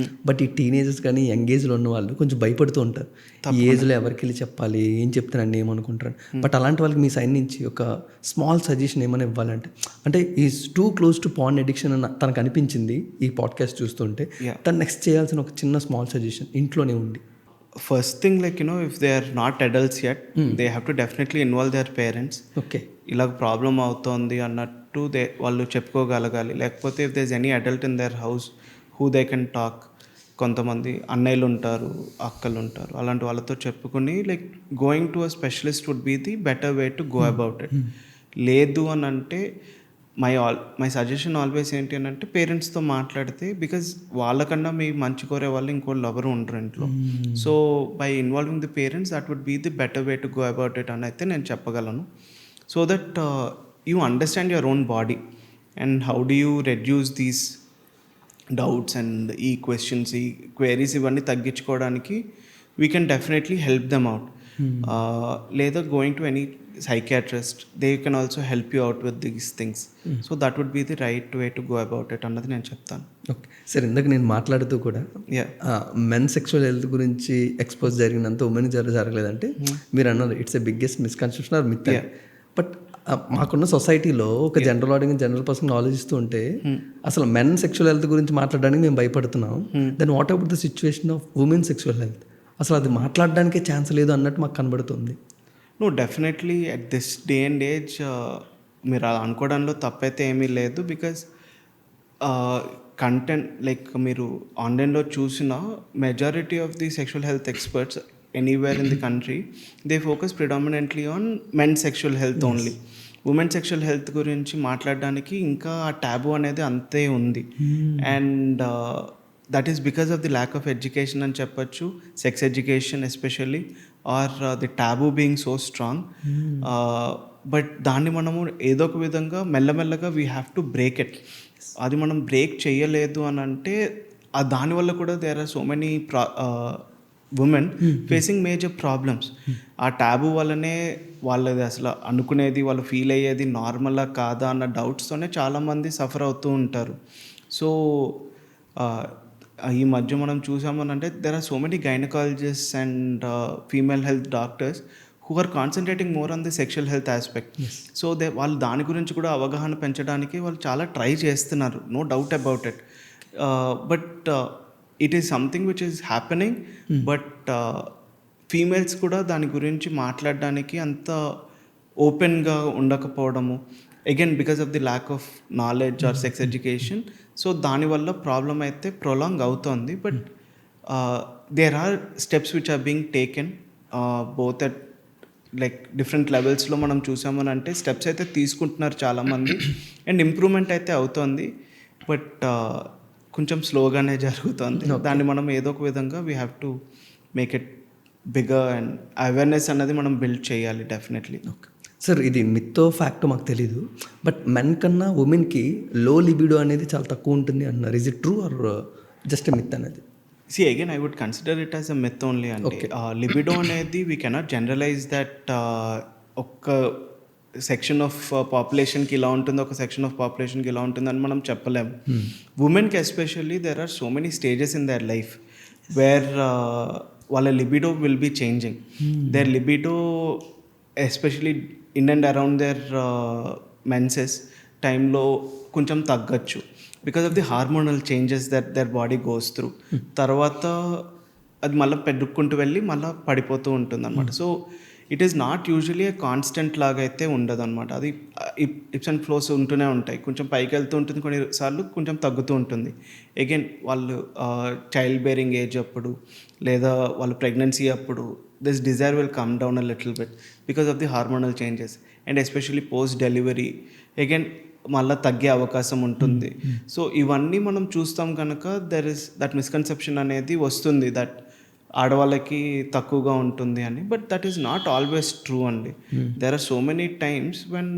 బట్ ఈ టీనేజర్స్ కానీ యంగ్ ఏజ్లో ఉన్న వాళ్ళు కొంచెం భయపడుతూ ఉంటారు, ఈ ఏజ్లో ఎవరికి వెళ్ళి చెప్పాలి, ఏం చెప్తానండి, ఏమనుకుంటారు. బట్ అలాంటి వాళ్ళకి మీ సైడ్ నుంచి ఒక స్మాల్ సజెషన్ ఏమైనా ఇవ్వాలంటే, అంటే is two close to pan addiction అని తనకు అనిపించింది ఈ పాడ్కాస్ట్ చూస్తుంటే, తను నెక్స్ట్ చేయాల్సిన ఒక చిన్న స్మాల్ సజెషన్ ఇంట్లోనే ఉండి. First thing, like, you know, if they are not adults yet, they have to definitely involve their parents. Okay, ఇలా ప్రాబ్లం అవుతోంది అన్నట్టు వాళ్ళు చెప్పుకోగలగాలి. లేకపోతే if there is any adult in their house who they can talk, కొంతమంది అన్నయ్యలు ఉంటారు, అక్కలు ఉంటారు, అలాంటి వాళ్ళతో చెప్పుకుని like going to a specialist would be the better way to go about it. లేదు అని అంటే మై సజెషన్ ఆల్వేస్ ఏంటి అని అంటే పేరెంట్స్తో మాట్లాడితే, బికాజ్ వాళ్ళకన్నా మీ మంచి కోరే వాళ్ళు ఇంకోళ్ళు ఎవరు ఉండరు ఇంట్లో. So by involving the parents that would be the better way to go about it అని అయితే నేను చెప్పగలను. So that you understand your own body and how do you reduce these doubts and ఈ క్వశ్చన్స్, ఈ queries ఇవన్నీ తగ్గించుకోవడానికి we can definitely help them out. లేదా going to any psychiatrist, they can also help you out with these things. So that would be the right way to go about it అన్నది నేను చెప్తాను. Okay sir, ఇందాక నేను మాట్లాడుతూ కూడా men sexual health గురించి expose జరిగినంత ఉమెన్ జరగలేదంటే మీరు అన్నారు it's a biggest misconception or myth. But మాకున్న సొసైటీలో ఒక జనరల్ ఆడియన్స్, జనరల్ పర్సన్ ఆలోచిస్తూ ఉంటే అసలు మెన్ సెక్షువల్ హెల్త్ గురించి మాట్లాడడానికి మేము భయపడుతున్నాం. Then what about the situation of women sexual health? అసలు అది మాట్లాడడానికే ఛాన్స్ లేదు అన్నట్టు మాకు కనబడుతుంది. No, definitely at this day and age మీరు అలా అనుకోవడంలో తప్పైతే ఏమీ లేదు. బికాజ్ కంటెంట్ లైక్ మీరు ఆన్లైన్లో చూసిన majority of the sexual health experts anywhere in the country, they focus predominantly on men sexual health only. Women sexual health గురించి మాట్లాడడానికి ఇంకా ఆ ట్యాబు అనేది అంతే ఉంది. And that is because of the lack of education అని చెప్పచ్చు, sex education especially, or the taboo being so strong. But దాన్ని మనము ఏదో ఒక విధంగా మెల్లమెల్లగా we have to break it. అది మనం బ్రేక్ చేయలేదు అని అంటే దానివల్ల కూడా there are so many women facing major problems. ఆ టాబూ వల్లనే వాళ్ళది అసలు అనుకునేది, వాళ్ళు ఫీల్ అయ్యేది నార్మలా కాదా అన్న డౌట్స్తోనే చాలామంది సఫర్ అవుతూ ఉంటారు. సో ఈ మధ్య మనం చూసామనంటే there are so many gynaecologists and female health doctors who are concentrating more on the sexual health aspect. So వాళ్ళు దాని గురించి కూడా అవగాహన పెంచడానికి వాళ్ళు చాలా ట్రై చేస్తున్నారు, no doubt about it. But it is something which is happening. But females కూడా దాని గురించి మాట్లాడడానికి అంత ఓపెన్గా ఉండకపోవడము, again because of the lack of knowledge or sex education. So దానివల్ల ప్రాబ్లం అయితే ప్రొలాంగ్ అవుతోంది. But there are steps which are being taken both at like different లెవెల్స్లో. మనం చూసామని అంటే స్టెప్స్ అయితే తీసుకుంటున్నారు చాలామంది అండ్ ఇంప్రూవ్మెంట్ అయితే అవుతోంది. బట్ కొంచెం స్లోగానే జరుగుతుంది. దాన్ని మనం ఏదో ఒక విధంగా we have to make it bigger and awareness అన్నది మనం బిల్డ్ చేయాలి డెఫినెట్లీ. ఓకే సార్, ఇది మిత్తో ఫ్యాక్ట్ మాకు తెలీదు, బట్ మెన్ కన్నా ఉమెన్కి లో లిబిడో అనేది చాలా తక్కువ ఉంటుంది అన్నారు. Is it true or just myth అనేది? See, again, I would consider it as a myth only. And libido అనేది we cannot generalize that ఒక సెక్షన్ ఆఫ్ పాపులేషన్కి ఇలా ఉంటుంది, ఒక సెక్షన్ ఆఫ్ పాపులేషన్కి ఇలా ఉంటుంది అని మనం చెప్పలేము. ఉమెన్కి especially there are so many stages in their life where వాళ్ళ libido will be changing. Their libido especially in and around their menses టైంలో కొంచెం తగ్గచ్చు. Because of the hormonal changes that their body goes through. తర్వాత అది మళ్ళీ పెరుగుకుంటూ వెళ్ళి మళ్ళీ పడిపోతూ ఉంటుంది అనమాట. So it is not usually a constant లాగా అయితే ఉండదు అనమాట. అది ఇప్స్ అండ్ ఫ్లోస్ ఉంటూనే ఉంటాయి. కొంచెం పైకి వెళ్తూ ఉంటుంది, కొన్నిసార్లు కొంచెం తగ్గుతూ ఉంటుంది. అగైన్ వాళ్ళు చైల్డ్ బేరింగ్ ఏజ్ అప్పుడు లేదా వాళ్ళు ప్రెగ్నెన్సీ అప్పుడు this Dzire will come down a little bit because of the hormonal changes. And especially post delivery again మళ్ళీ తగ్గే అవకాశం ఉంటుంది. సో ఇవన్నీ మనం చూస్తాం కనుక దెర్ ఇస్ దట్ మిస్కన్సెప్షన్ అనేది వస్తుంది దట్ ఆడవాళ్ళకి తక్కువగా ఉంటుంది అని. But that is not always true అండి. There are so many times when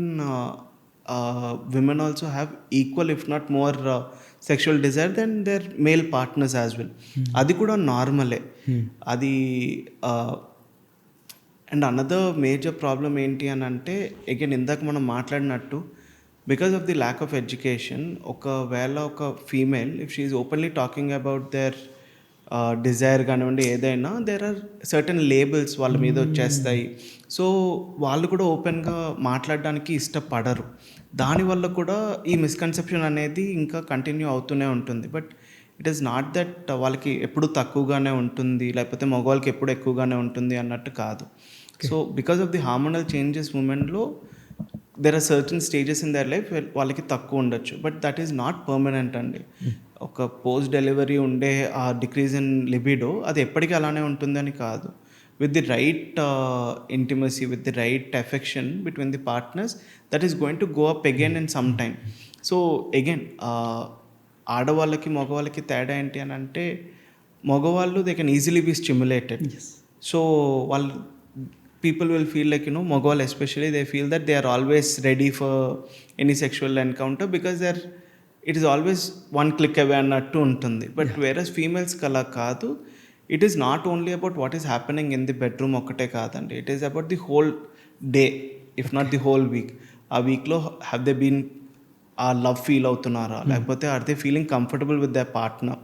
women also have equal if not more sexual desire than their male partners as well. అది కూడా నార్మలే. అది అండ్ అనదర్ మేజర్ ప్రాబ్లం ఏంటి అని అంటే again ఇందాక మనం మాట్లాడినట్టు because of the lack of education, ఒకవేళ ఒక female if she is openly talking about their desire కానివ్వండి ఏదైనా, దేర్ ఆర్ సర్టన్ లేబుల్స్ వాళ్ళ మీద వచ్చేస్తాయి. సో వాళ్ళు కూడా ఓపెన్గా మాట్లాడడానికి ఇష్టపడరు. దానివల్ల కూడా ఈ మిస్కన్సెప్షన్ అనేది ఇంకా కంటిన్యూ అవుతూనే ఉంటుంది. But it is not that వాళ్ళకి ఎప్పుడు తక్కువగానే ఉంటుంది లేకపోతే మగవాళ్ళకి ఎప్పుడు ఎక్కువగానే ఉంటుంది అన్నట్టు కాదు. So because of the hormonal changes మూమెంట్లో there are certain stages in their life వాళ్ళకి తక్కువ ఉండొచ్చు. But that is not permanent అండి. ఒక పోస్ట్ డెలివరీ ఉండే ఆ డిక్రీజ్ ఇన్ లిబిడో అది ఎప్పటికీ అలానే ఉంటుందని కాదు. With the right intimacy, with the right affection between the partners, that is going to go up again in some time. So again ఆడవాళ్ళకి మగవాళ్ళకి తేడా ఏంటి అని అంటే, మగవాళ్ళు they can easily be stimulated. So వాళ్ళు people will feel like, మగవాళ్ళు especially they feel that they are always ready for any sexual encounter because it is always one click away అన్నట్టు ఉంటుంది. బట్ వేరస్ ఫీమేల్స్కి అలా కాదు. It is not only about what is happening in the bedroom ఒక్కటే కాదండి. It is about the whole day if not the whole week. ఆ వీక్లో have they been ఆ లవ్ ఫీల్ అవుతున్నారా, లేకపోతే are they feeling comfortable with the partner,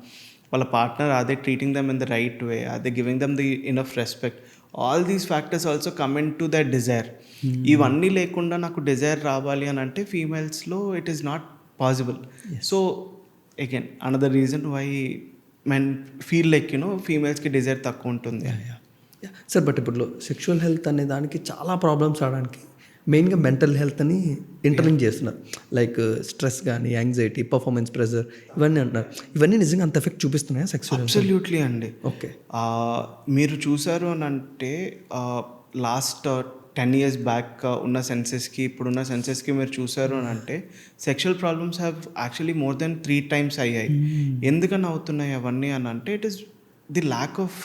వాళ్ళ partner are they treating them in the right way, are they giving them the enough respect. All these factors also come into that desire. ఇవన్నీ లేకుండా నాకు desire రావాలి అని అంటే ఫీమేల్స్లో it is not possible. So again another reason why men feel like ఫీమేల్స్కి desire తక్కువ ఉంటుంది. సార్ బట్ ఇప్పుడు సెక్షువల్ హెల్త్ అనే దానికి చాలా ప్రాబ్లమ్స్ రావడానికి మెయిన్గా మెంటల్ హెల్త్ అని ఇంటర్లింక్ చేస్తున్నారు. లైక్ స్ట్రెస్ కానీ, యాంగ్జైటీ, పర్ఫార్మెన్స్ ప్రెజర్ ఇవన్నీ అంటున్నారు. ఇవన్నీ నిజంగా అంత ఎఫెక్ట్ చూపిస్తున్నాయా సెక్సువల్? అబ్సల్యూట్లీ అండి. ఓకే. మీరు చూసారు అని అంటే లాస్ట్ 10 years బ్యాక్ ఉన్న సెన్సెస్కి ఇప్పుడున్న సెన్సెస్కి మీరు చూసారు అని అంటే sexual problems have actually more than 3 times అయ్యాయి. ఎందుకని అవుతున్నాయి అవన్నీ అని అంటే it is the lack of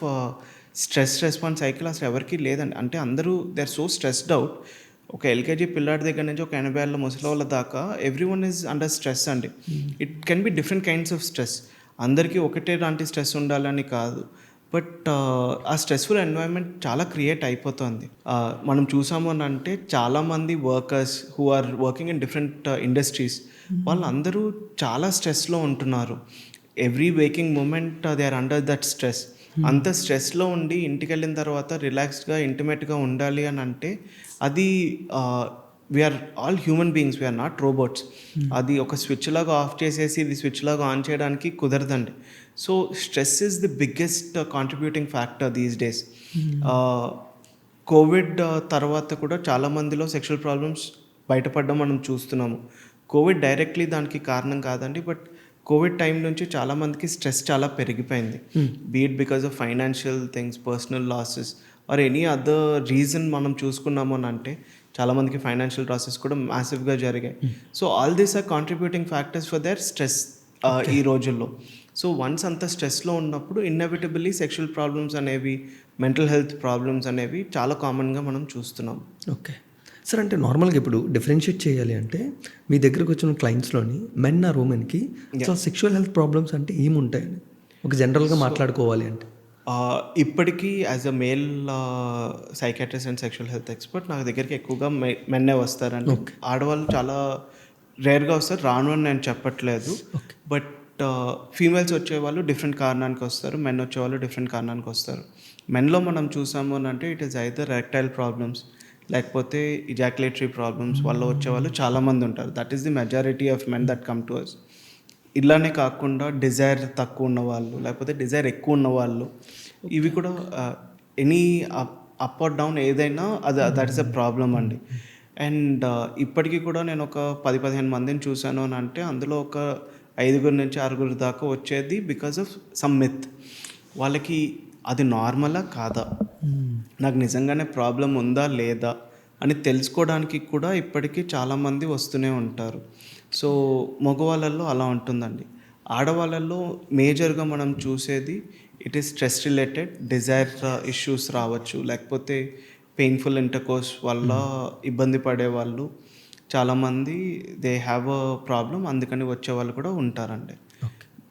stress response cycle అసలు ఎవరికి లేదండి. అంటే అందరూ they are so stressed out. ఒక ఎల్కేజీ పిల్లాడి దగ్గర నుంచి ఒక 80 ఏళ్ళ ముసలి వాళ్ళ దాకా everyone is under stress అండి. It can be different kinds of stress. అందరికీ ఒకటే లాంటి స్ట్రెస్ ఉండాలని కాదు. బట్ ఆ స్ట్రెస్ఫుల్ ఎన్వైరన్మెంట్ చాలా క్రియేట్ అయిపోతుంది. మనం చూసాము అని అంటే చాలామంది workers who are working in different industries వాళ్ళందరూ చాలా స్ట్రెస్లో ఉంటున్నారు. Every waking moment they are under that stress. అంత స్ట్రెస్లో ఉండి ఇంటికి వెళ్ళిన తర్వాత రిలాక్స్డ్గా ఇంటిమేట్గా ఉండాలి అని అంటే అది we're all human beings, we're not robots. అది ఒక స్విచ్ లాగా ఆఫ్ చేసేసి ఇది స్విచ్ లాగా ఆన్ చేయడానికి కుదరదండి. So stress is the biggest contributing factor these days. Covid తర్వాత కూడా చాలామందిలో సెక్షువల్ ప్రాబ్లమ్స్ బయటపడడం మనం చూస్తున్నాము. కోవిడ్ డైరెక్ట్లీ దానికి కారణం కాదండి, బట్ కోవిడ్ టైం నుంచి చాలామందికి స్ట్రెస్ చాలా పెరిగిపోయింది. Beat because of financial things, personal losses or any other reason మనం చూసుకున్నాము అని అంటే చాలామందికి ఫైనాన్షియల్ లాసెస్ కూడా మ్యాసివ్గా జరిగాయి. So all these are contributing factors for their stress ఈ రోజుల్లో. సో వన్స్ అంత స్ట్రెస్లో ఉన్నప్పుడు ఇన్నెవిటబుల్లీ సెక్షువల్ ప్రాబ్లమ్స్ అనేవి, మెంటల్ హెల్త్ ప్రాబ్లమ్స్ అనేవి చాలా కామన్గా మనం చూస్తున్నాం. ఓకే సార్, అంటే నార్మల్గా ఇప్పుడు డిఫరెన్షియేట్ చేయాలి అంటే మీ దగ్గరకు వచ్చిన క్లయింట్స్లోని మెన్ ఆర్ ఉమెన్కి సో సెక్షువల్ హెల్త్ ప్రాబ్లమ్స్ అంటే ఏముంటాయని ఒక జనరల్గా మాట్లాడుకోవాలి అంటే? ఇప్పటికీ as a male psychiatrist and sexual health expert నా దగ్గరికి ఎక్కువగా మెన్నే వస్తారండి. ఆడవాళ్ళు చాలా రేర్గా వస్తారు, రాను అని నేను చెప్పట్లేదు. బట్ ఫీమేల్స్ వచ్చేవాళ్ళు డిఫరెంట్ కారణానికి వస్తారు, మెన్ వచ్చేవాళ్ళు డిఫరెంట్ కారణానికి వస్తారు. మెన్లో మనం చూసాము అని అంటే it is either erectile problems లేకపోతే ఇజాక్యులేటరీ ప్రాబ్లమ్స్ వల్ల వచ్చేవాళ్ళు చాలామంది ఉంటారు. That is the majority of men that come to us. ఇలానే కాకుండా డిజైర్ తక్కువ ఉన్నవాళ్ళు, లేకపోతే డిజైర్ ఎక్కువ ఉన్నవాళ్ళు, ఇవి కూడా ఎనీ అప్ ఆర్ డౌన్ ఏదైనా దట్ ఈస్ అ ప్రాబ్లం అండి. అండ్ ఇప్పటికీ కూడా నేను ఒక 10-15 మందిని చూశాను అని అంటే అందులో ఒక 5 నుంచి 6 దాకా వచ్చేది బికాస్ ఆఫ్ సమ్ మిత్. వాళ్ళకి అది నార్మలా కాదా, నాకు నిజంగానే ప్రాబ్లం ఉందా లేదా అని తెలుసుకోవడానికి కూడా ఇప్పటికీ చాలామంది వస్తూనే ఉంటారు. సో మగవాళ్ళల్లో అలా ఉంటుందండి. ఆడవాళ్ళల్లో మేజర్గా మనం చూసేది it is stress related desire issues రావచ్చు, లేకపోతే పెయిన్ఫుల్ ఇంటర్కోర్స్ వల్ల ఇబ్బంది పడేవాళ్ళు చాలామంది దే హ్యావ్ అ ప్రాబ్లం, అందుకని వచ్చే వాళ్ళు కూడా ఉంటారండి.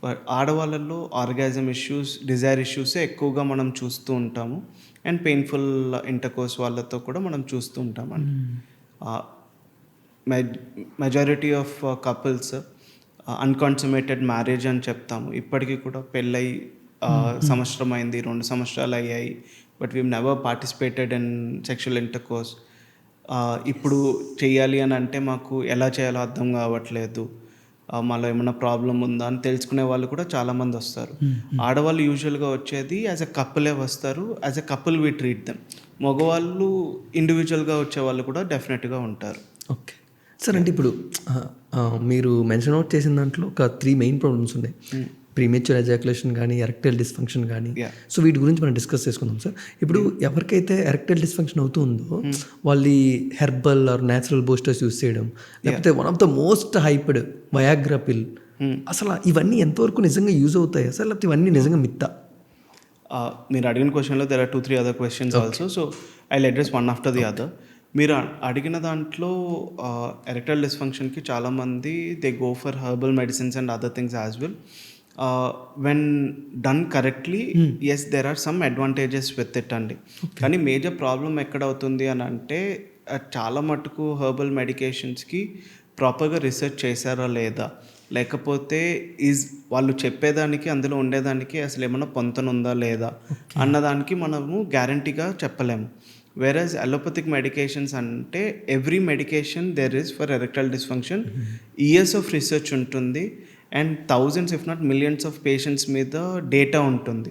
బట్ ఆడవాళ్ళల్లో ఆర్గాజం ఇష్యూస్, డిజైర్ ఇష్యూసే ఎక్కువగా మనం చూస్తూ ఉంటాము. అండ్ పెయిన్ఫుల్ ఇంటర్కోర్స్ వాళ్ళతో కూడా మనం చూస్తూ ఉంటామండి. మెజారిటీ ఆఫ్ కపుల్స్ అన్కాన్సమేటెడ్ మ్యారేజ్ అని చెప్తాము. ఇప్పటికీ కూడా పెళ్ళై సంవత్సరం అయింది, 2 సంవత్సరాలు అయ్యాయి, but we never participated in sexual intercourse. ఇప్పుడు చేయాలి అని అంటే మాకు ఎలా చేయాలో అర్థం కావట్లేదు, మాలో ఏమైనా ప్రాబ్లం ఉందా అని తెలుసుకునే వాళ్ళు కూడా చాలామంది వస్తారు. ఆడవాళ్ళు యూజువల్గా వచ్చేది యాజ్ ఎ కపులే వస్తారు, as a couple we treat them. మగవాళ్ళు ఇండివిజువల్గా వచ్చే వాళ్ళు కూడా డెఫినెట్గా ఉంటారు. ఓకే సార్, అంటే ఇప్పుడు మీరు మెన్షన్ అవుట్ చేసిన దాంట్లో ఒక 3 మెయిన్ ప్రాబ్లమ్స్ ఉన్నాయి. ప్రీమేచ్యూర్ ఎజాక్యులేషన్ కానీ, ఎరెక్టైల్ డిస్ఫంక్షన్ కానీ. సో వీటి గురించి మనం డిస్కస్ చేసుకుందాం సార్. ఇప్పుడు ఎవరికైతే ఎరెక్టైల్ డిస్ఫంక్షన్ అవుతుందో వాళ్ళు herbal or natural boosters use చేయడం, లేకపోతే one of the most hyped Viagra pill, అసలు ఇవన్నీ ఎంతవరకు నిజంగా యూజ్ అవుతాయా సార్, లేకపోతే ఇవన్నీ నిజంగా మిత్తా? మీరు అడిగిన క్వశ్చన్లో there are 2-3 other questions also, so I will address one after the other. మీరు అడిగిన దాంట్లో ఎరెక్టైల్ డిస్ఫంక్షన్కి చాలామంది they go for herbal medicines and other things as well. When done correctly, yes there are some advantages with it అండి. కానీ major problem ఎక్కడవుతుంది అని అంటే చాలా మటుకు హెర్బల్ మెడికేషన్స్కి ప్రాపర్గా రీసెర్చ్ చేశారా లేదా, లేకపోతే వాళ్ళు చెప్పేదానికి అందులో ఉండేదానికి అసలు ఏమైనా పొంతనుందా లేదా అన్నదానికి మనము గ్యారంటీగా చెప్పలేము. వేరస్ అలోపతిక్ మెడికేషన్స్ అంటే every medication there is for erectile dysfunction years of research ఉంటుంది and thousands if not millions of patients మీద డేటా ఉంటుంది.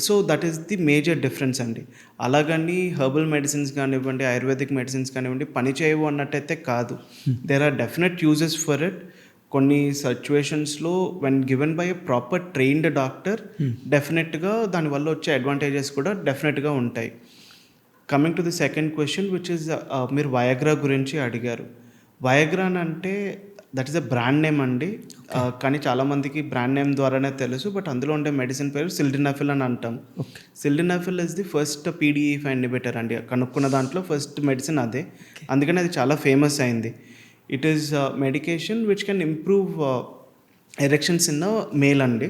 So that is the major difference అండి. అలాగని హెర్బల్ మెడిసిన్స్ కానివ్వండి, ఆయుర్వేదిక్ మెడిసిన్స్ కానివ్వండి పని చేయవు అన్నట్టయితే కాదు. There are definite uses for it. కొన్ని సిచ్యువేషన్స్లో when given by a proper trained doctor డెఫినెట్గా దానివల్ల వచ్చే అడ్వాంటేజెస్ కూడా డెఫినెట్గా ఉంటాయి. Coming to the second question which is మీరు వయాగ్రా గురించి అడిగారు. వయాగ్రా అంటే that is a brand name అండి. కానీ చాలామందికి బ్రాండ్ నేమ్ ద్వారానే తెలుసు, బట్ అందులో ఉండే మెడిసిన్ పేరు సిల్డినాఫిల్ అని అంటాం. Sildenafil is the first PDE5 inhibitor అండి. కనుక్కున్న దాంట్లో ఫస్ట్ మెడిసిన్ అదే, అందుకని అది చాలా ఫేమస్ అయింది. It is medication which can improve erections in male అండి.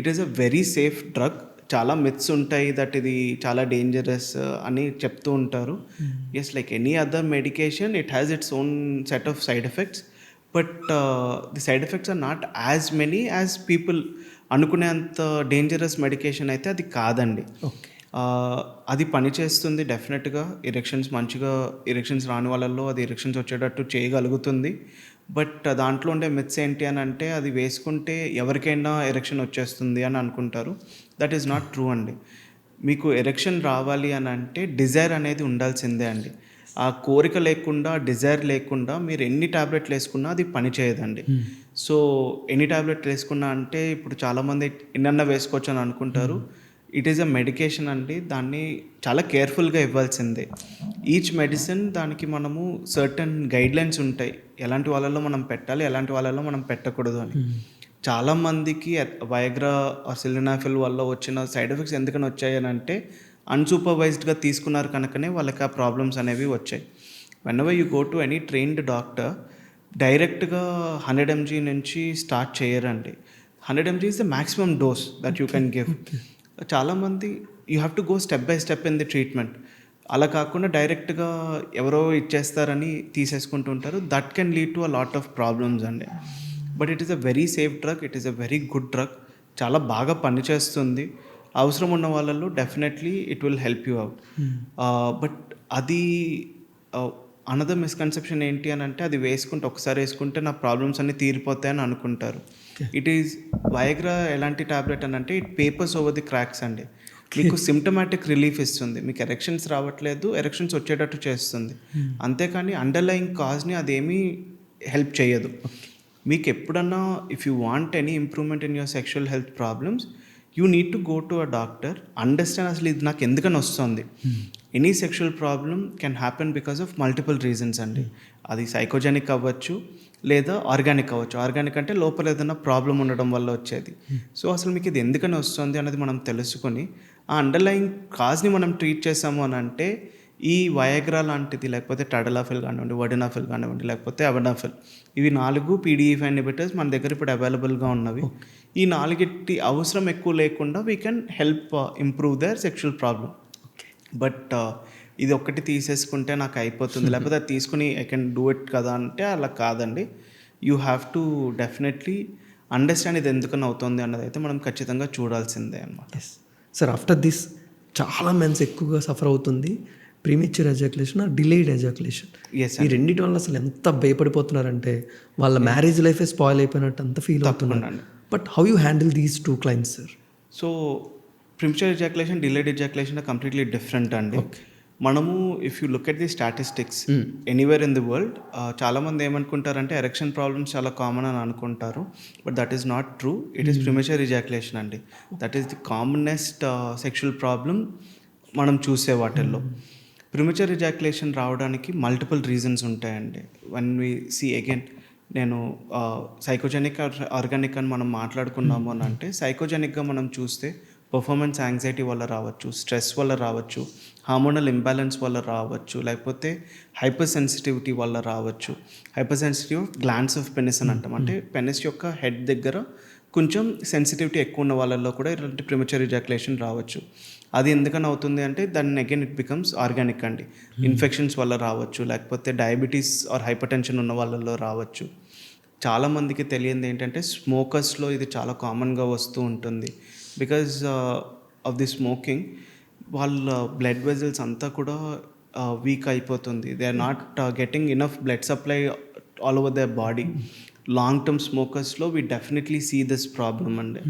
It is a very safe drug. చాలా మిత్స్ ఉంటాయి దట్ ఇది చాలా డేంజరస్ అని చెప్తూ ఉంటారు. Yes, like any other medication it has its own set of side effects, but the side effects are not as many as people అనుకునేంత dangerous medication అయితే అది కాదండి. అది పనిచేస్తుంది డెఫినెట్గా. ఎరెక్షన్స్ రాని వాళ్ళల్లో అది ఎరెక్షన్స్ వచ్చేటట్టు చేయగలుగుతుంది. బట్ దాంట్లో ఉండే మిత్స్ ఏంటి అని అంటే అది వేసుకుంటే ఎవరికైనా ఎరెక్షన్ వచ్చేస్తుంది అని అనుకుంటారు. దట్ ఈస్ నాట్ ట్రూ అండి. మీకు ఎరెక్షన్ రావాలి అని అంటే డిజైర్ అనేది ఉండాల్సిందే అండి. ఆ కోరిక లేకుండా, డిజైర్ లేకుండా మీరు ఎన్ని టాబ్లెట్లు వేసుకున్నా అది పని చేయదండి. సో ఎన్ని టాబ్లెట్లు వేసుకున్నా అంటే ఇప్పుడు చాలామంది ఎన్నన్నా వేసుకోవచ్చు అని అనుకుంటారు. ఇట్ ఈస్ అ మెడికేషన్ అండి, దాన్ని చాలా కేర్ఫుల్గా ఇవ్వాల్సిందే. ఈచ్ మెడిసిన్ దానికి మనము సర్టన్ గైడ్లైన్స్ ఉంటాయి, ఎలాంటి వాళ్ళలో మనం పెట్టాలి, ఎలాంటి వాళ్ళలో మనం పెట్టకూడదు అని. చాలామందికి వయాగ్రా సిల్డినాఫిల్ వల్ల వచ్చిన సైడ్ ఎఫెక్ట్స్ ఎందుకని వచ్చాయని అంటే అన్సూపర్వైజ్డ్గా తీసుకున్నారు కనుకనే వాళ్ళకి ఆ ప్రాబ్లమ్స్ అనేవి వచ్చాయి. Whenever you go to any trained doctor డైరెక్ట్గా 100 mg నుంచి స్టార్ట్ చేయరండి. 100 mg is the maximum dose that you can give. చాలామంది you have to go step by step in the treatment. అలా కాకుండా డైరెక్ట్గా ఎవరో ఇచ్చేస్తారని తీసేసుకుంటూ ఉంటారు. That can lead to a lot of problems అండి. But it is a very safe drug, it is a very good drug. చాలా బాగా పనిచేస్తుంది. అవసరం ఉన్న వాళ్ళలో definitely it will help you out. But అది అనదర్ మిస్కన్సెప్షన్ ఏంటి అని అంటే అది వేసుకుంటే ఒకసారి వేసుకుంటే నా ప్రాబ్లమ్స్ అన్నీ తీరిపోతాయని అనుకుంటారు. ఇట్ ఈస్ వయాగ్రా ఎలాంటి టాబ్లెట్ అని అంటే it papers over the cracks అండి. మీకు సిమ్టమాటిక్ రిలీఫ్ ఇస్తుంది, మీకు ఎరెక్షన్స్ రావట్లేదు, ఎరెక్షన్స్ వచ్చేటట్టు చేస్తుంది, అంతేకాని అండర్లయింగ్ కాజ్ని అదేమీ హెల్ప్ చేయదు. మీకు ఎప్పుడన్నా if you want any improvement in your sexual health problems you need to go to a doctor, understand అసలు ఇది నాకు ఎందుకని వస్తుంది. Any sexual problem can happen because of multiple reasons అండి. అది సైకోజెనిక్ అవ్వచ్చు లేదా ఆర్గానిక్ అవ్వచ్చు. ఆర్గానిక్ అంటే లోపల ఏదైనా ప్రాబ్లం ఉండడం వల్ల వచ్చేది. సో అసలు మీకు ఇది ఎందుకని వస్తుంది అనేది మనం తెలుసుకొని ఆ అండర్లయింగ్ కాజ్ని మనం ట్రీట్ చేసాము అని అంటే ఈ వయాగ్రా లాంటిది లేకపోతే టడలాఫిల్ కానివ్వండి, వడినాఫిల్ కానివ్వండి, లేకపోతే అవనాఫిల్, ఇవి 4 PDE5 ఇన్హిబిటర్స్ మన దగ్గర ఇప్పుడు అవైలబుల్గా ఉన్నవి. ఈ 4 అవసరం ఎక్కువ లేకుండా we can help improve their sexual problem. But ఇది ఒక్కటి తీసేసుకుంటే నాకు అయిపోతుంది, లేకపోతే అది తీసుకుని ఐ కెన్ డూ ఇట్ కదా అంటే అలా కాదండి. You have to definitely understand ఇది ఎందుకని అవుతుంది అన్నది అయితే మనం ఖచ్చితంగా చూడాల్సిందే అనమాట. సార్ ఆఫ్టర్ దిస్ చాలా మెన్స్ ఎక్కువగా సఫర్ అవుతుంది premature ejaculation or delayed ejaculation. ఈ రెండింటి వల్ల అసలు ఎంత భయపడిపోతున్నారంటే వాళ్ళ మ్యారేజ్ లైఫే స్పాయిల్ అయిపోయినట్టు అంత ఫీల్ అవుతున్నారు. But how you handle these 2 clients sir? So premature ejaculation, delayed ejaculation completely different అండి. మనము if you look at the statistics anywhere in the world, చాలామంది ఏమనుకుంటారంటే ఎరెక్షన్ ప్రాబ్లమ్స్ చాలా కామన్ అని అనుకుంటారు, but that is not true. It is premature ejaculation అండి. That is the commonest sexual problem మనం చూసే వాటిల్లో. ప్రీమెచ్యూర్ ఎజాకులేషన్ రావడానికి మల్టిపుల్ రీజన్స్ ఉంటాయండి. వన్ వి సీ అగైన్, నేను సైకోజెనిక్ ఆర్గానిక్ అని మనం మాట్లాడుకున్నాము అని అంటే సైకోజెనిక్గా మనం చూస్తే పర్ఫార్మెన్స్ యాంగ్జైటీ వల్ల రావచ్చు, స్ట్రెస్ వల్ల రావచ్చు, హార్మోనల్ ఇంబ్యాలెన్స్ వల్ల రావచ్చు, లేకపోతే హైపర్ సెన్సిటివిటీ వల్ల రావచ్చు. Hyper sensitive glands of penis అని అంటాం, అంటే పెనిస్ యొక్క హెడ్ దగ్గర కొంచెం సెన్సిటివిటీ ఎక్కువ ఉన్న వాళ్ళల్లో కూడా ఇలాంటి ప్రీమెచ్యూర్ ఎజాకులేషన్ రావచ్చు. అది ఎందుకని అవుతుంది అంటే దాన్ని అగైన్ ఇట్ బికమ్స్ ఆర్గానిక్ అండి. ఇన్ఫెక్షన్స్ వల్ల రావచ్చు, లేకపోతే డయాబెటీస్ ఆర్ హైపర్ టెన్షన్ ఉన్న వాళ్ళల్లో రావచ్చు. చాలామందికి తెలియంది ఏంటంటే స్మోకర్స్లో ఇది చాలా కామన్గా వస్తూ ఉంటుంది. బికాజ్ ఆఫ్ ది స్మోకింగ్ వాళ్ళ బ్లడ్ వెజల్స్ అంతా కూడా వీక్ అయిపోతుంది. They are not getting enough blood supply all over their body. Long term స్మోకర్స్లో we definitely see this problem అండి.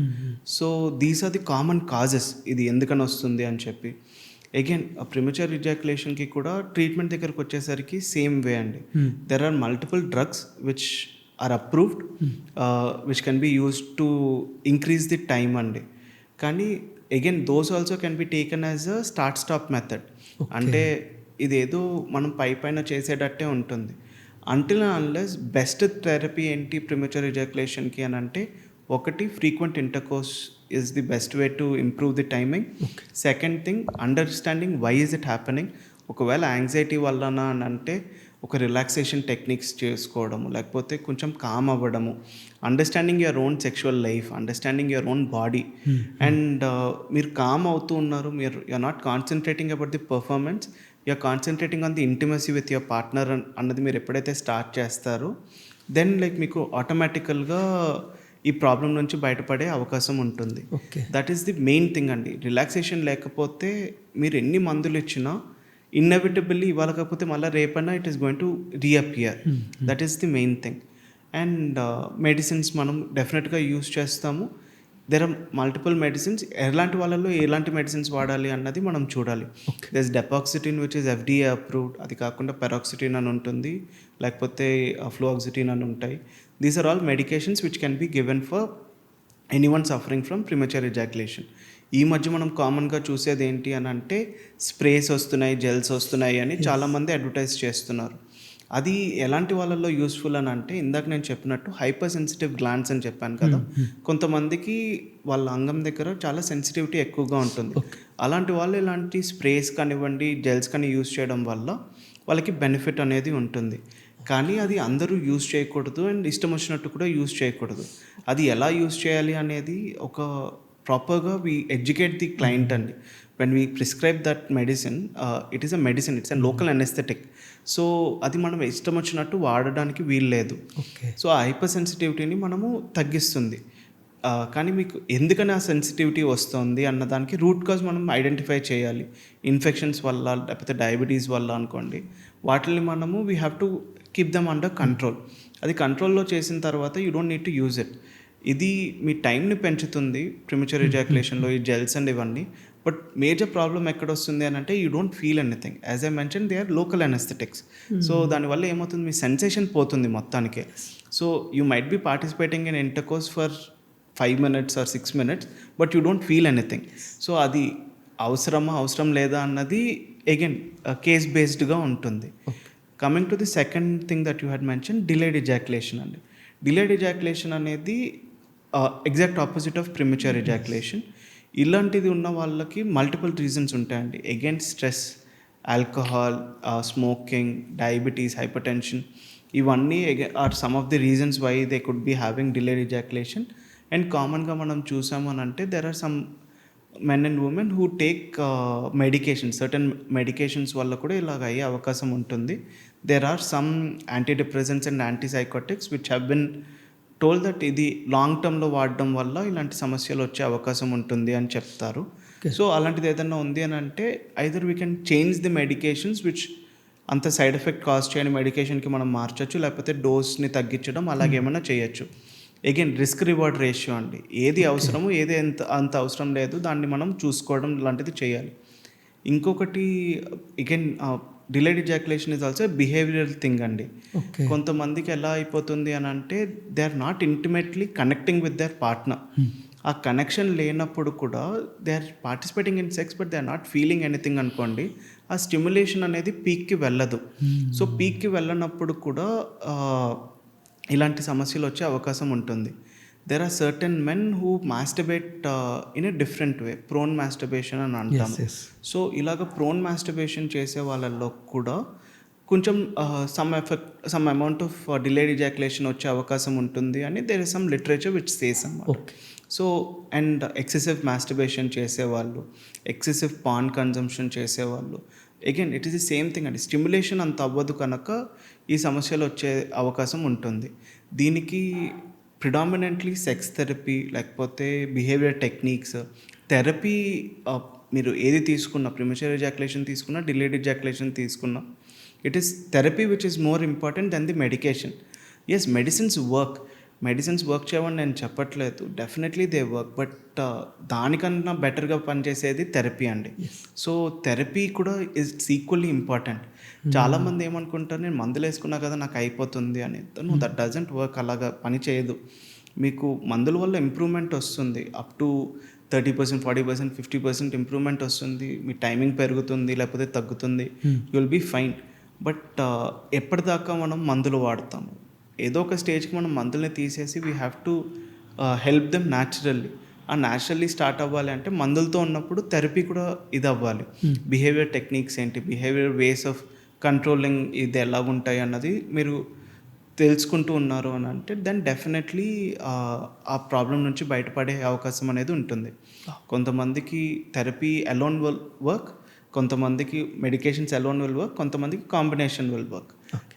So these are the common causes ఇది ఎందుకని వస్తుంది అని చెప్పి. అగైన్ ప్రీమెచ్యూర్ ఎజాకులేషన్కి కూడా ట్రీట్మెంట్ దగ్గరకు వచ్చేసరికి సేమ్ వే అండి. There are multiple drugs which are approved which can be used to increase the time అండి. కానీ again those also can be taken as a stop method. అంటే ఇదేదో మనం పైన చేసేటట్టే ఉంటుంది. అంటిల్ అన్లెస్ బెస్ట్ థెరపీ ఏంటి ప్రీమెచ్యూర్ ఎజాకులేషన్కి అని అంటే, ఒకటి frequent intercourse is the best way to improve the timing. Second thing understanding why is it happening. ఒకవేళ యాంగ్జైటీ వలన అని అంటే ఒక రిలాక్సేషన్ టెక్నిక్స్ చేసుకోవడము, లేకపోతే కొంచెం కామ్ అవ్వడము, understanding your own sexual life, understanding your own body. And మీరు కామ్ అవుతూ ఉన్నారు, మీరు you're not concentrating about the performance, you're concentrating on the intimacy with your partner అన్నది మీరు ఎప్పుడైతే స్టార్ట్ చేస్తారో దెన్ లైక్ మీకు ఆటోమేటికల్గా ఈ ప్రాబ్లం నుంచి బయటపడే అవకాశం ఉంటుంది. That is the main thing అండి. రిలాక్సేషన్ లేకపోతే మీరు ఎన్ని మందులు ఇచ్చినా ఇన్నెవిటబుల్లీ ఇవాళ కాకపోతే మళ్ళీ రేపన్నా it is going to reappear. That is the main thing. And medicines మనం డెఫినెట్గా యూస్ చేస్తాము. There are multiple medicines. ఎలాంటి వాళ్ళలో ఎలాంటి మెడిసిన్స్ వాడాలి అన్నది మనం చూడాలి. There is dapoxetine which is FDA approved. అది కాకుండా పెరాక్సిటిన్ అని ఉంటుంది, లేకపోతే ఫ్లోఆక్సిటిన్ అని ఉంటాయి. These are all medications which can be given for anyone suffering from premature ejaculation. ఈ మధ్య మనం కామన్గా చూసేది ఏంటి అని అంటే స్ప్రేస్ వస్తున్నాయి, జెల్స్ వస్తున్నాయి అని చాలామంది అడ్వర్టైజ్ చేస్తున్నారు. అది ఎలాంటి వాళ్ళల్లో యూస్ఫుల్ అని అంటే, ఇందాక నేను చెప్పినట్టు హైపర్ సెన్సిటివ్ గ్లాండ్స్ అని చెప్పాను కదా, కొంతమందికి వాళ్ళ అంగం దగ్గర చాలా సెన్సిటివిటీ ఎక్కువగా ఉంటుంది. అలాంటి వాళ్ళు ఇలాంటి స్ప్రేస్ కానివ్వండి, జెల్స్ కానీ యూస్ చేయడం వల్ల వాళ్ళకి బెనిఫిట్ అనేది ఉంటుంది. కానీ అది అందరూ యూస్ చేయకూడదు అండ్ ఇష్టం వచ్చినట్టు కూడా యూస్ చేయకూడదు. అది ఎలా యూస్ చేయాలి అనేది ఒక ప్రాపర్గా వీ ఎడ్యుకేట్ ది క్లయింట్ అండి. When we prescribe that medicine, it is a medicine, it's a local anaesthetic. So అది మనం ఇష్టం వచ్చినట్టు వాడడానికి వీలు లేదు. సో ఆ హైపర్ సెన్సిటివిటీని మనము తగ్గిస్తుంది. కానీ మీకు ఎందుకని ఆ సెన్సిటివిటీ వస్తుంది అన్నదానికి రూట్ కాజ్ మనం ఐడెంటిఫై చేయాలి. ఇన్ఫెక్షన్స్ వల్ల లేకపోతే డయాబెటీస్ వల్ల అనుకోండి, వాటిని మనము we have to keep them under control. అది కంట్రోల్లో చేసిన తర్వాత you don't need to use it. ఇది మీ టైంని పెంచుతుంది ప్రిమచ్యూర్ ఎజాక్యులేషన్లో ఈ జెల్స్ అండ్ ఇవన్నీ. బట్ మేజర్ ప్రాబ్లం ఎక్కడ వస్తుంది అని అంటే you don't feel anything. As I mention they are local anaesthetics. So దానివల్ల ఏమవుతుంది, మీ సెన్సేషన్ పోతుంది మొత్తానికే. So you might be participating in intercourse for 5 minutes or 6 minutes, but you don't feel anything. So అది అవసరం లేదా అన్నది అగైన్ కేస్ బేస్డ్గా ఉంటుంది. Coming to the second thing that you had mention, delayed ejaculation అండి. Delayed ejaculation అనేది exact opposite of premature ejaculation. ఇలాంటిది ఉన్న వాళ్ళకి మల్టిపుల్ రీజన్స్ ఉంటాయండి. Again stress, alcohol, smoking, diabetes, hypertension, ఇవన్నీ are some of the reasons why they could be having delayed ejaculation. And కామన్గా మనం చూసాము అని అంటే there are some men and women who take medications, certain medications వల్ల కూడా ఇలాగ అయ్యే అవకాశం ఉంటుంది. There are some antidepressants and antipsychotics which have been told that ఇది లాంగ్ టర్మ్లో వాడడం వల్ల ఇలాంటి సమస్యలు వచ్చే అవకాశం ఉంటుంది అని చెప్తారు. సో అలాంటిది ఏదైనా ఉంది అని అంటే either we can change the medications which అంత సైడ్ ఎఫెక్ట్ కాజ్ చేయని మెడికేషన్కి మనం మార్చచ్చు, లేకపోతే డోస్ని తగ్గించడం అలాగేమైనా చేయొచ్చు. అగైన్ రిస్క్ రివార్డ్ రేషియో అండి, ఏది అవసరము ఏది అంత అవసరం లేదు దాన్ని మనం చూసుకోవడం లాంటిది చేయాలి. ఇంకొకటి again delayed ejaculation is also behavioural thing అండి. కొంతమందికి ఎలా అయిపోతుంది అని అంటే they are not intimately connecting with their partner. ఆ కనెక్షన్ లేనప్పుడు కూడా they are participating in sex but they are not feeling anything అనుకోండి, ఆ స్టిమ్యులేషన్ అనేది పీక్కి వెళ్ళదు. సో పీక్కి వెళ్ళనప్పుడు కూడా ఇలాంటి సమస్యలు వచ్చే అవకాశం ఉంటుంది. There are certain men who masturbate in a different way, porn masturbation అని అంటాము. సో ఇలాగ ప్రోన్ మాస్టర్బేషన్ చేసే వాళ్ళల్లో కూడా కొంచెం some amount of delayed ejaculation వచ్చే అవకాశం ఉంటుంది అని there is some literature which says అన్నమాట. సో అండ్ ఎక్సెసివ్ మాస్టర్బేషన్ చేసేవాళ్ళు, ఎక్సెసివ్ పాన్ కన్జంప్షన్ చేసేవాళ్ళు, again it is the same thing అండి. స్టిమ్యులేషన్ అంత అవ్వదు కనుక ఈ సమస్యలు వచ్చే అవకాశం ఉంటుంది. దీనికి ప్రిడామినెంట్లీ సెక్స్ థెరపీ లేకపోతే బిహేవియర్ టెక్నిక్స్ థెరపీ, మీరు ఏది తీసుకున్నా, ప్రిమచ్యూర్ ఎజాక్యులేషన్ తీసుకున్నా, డిలేడ్ ఎజాక్యులేషన్ తీసుకున్నా, it is therapy which is more important then the medication. Yes, medicines work చేయమని నేను చెప్పట్లేదు, డెఫినెట్లీ దే వర్క్, బట్ దానికన్నా బెటర్గా పనిచేసేది థెరపీ అండి. సో థెరపీ కూడా ఇస్ ఈక్వల్లీ ఇంపార్టెంట్. చాలామంది ఏమనుకుంటారు, నేను మందులు వేసుకున్నా కదా నాకు అయిపోతుంది అని. No, that doesn't work. అలాగా పని చేయదు. మీకు మందుల వల్ల ఇంప్రూవ్మెంట్ వస్తుంది, అప్ టు 30%, 40%, 50% ఇంప్రూవ్మెంట్ వస్తుంది, మీ టైమింగ్ పెరుగుతుంది లేకపోతే తగ్గుతుంది, you will be fine. But ఎప్పటిదాకా మనం మందులు వాడతాము? ఏదో ఒక స్టేజ్కి మనం మందుల్ని తీసేసి we have to help them naturally. ఆ న్యాచురల్లీ స్టార్ట్ అవ్వాలి అంటే మందులతో ఉన్నప్పుడు థెరపీ కూడా ఇది అవ్వాలి. బిహేవియర్ టెక్నిక్స్ ఏంటి, బిహేవియర్ వేస్ ఆఫ్ కంట్రోలింగ్ ఇది ఎలా ఉంటాయి అన్నది మీరు తెలుసుకుంటూ ఉన్నారు అని అంటే దెన్ డెఫినెట్లీ ఆ ప్రాబ్లం నుంచి బయటపడే అవకాశం అనేది ఉంటుంది. కొంతమందికి థెరపీ అలోన్ విల్ వర్క్, కొంతమందికి మెడికేషన్స్ అలోన్ విల్ వర్క్, కొంతమందికి కాంబినేషన్ విల్ వర్క్.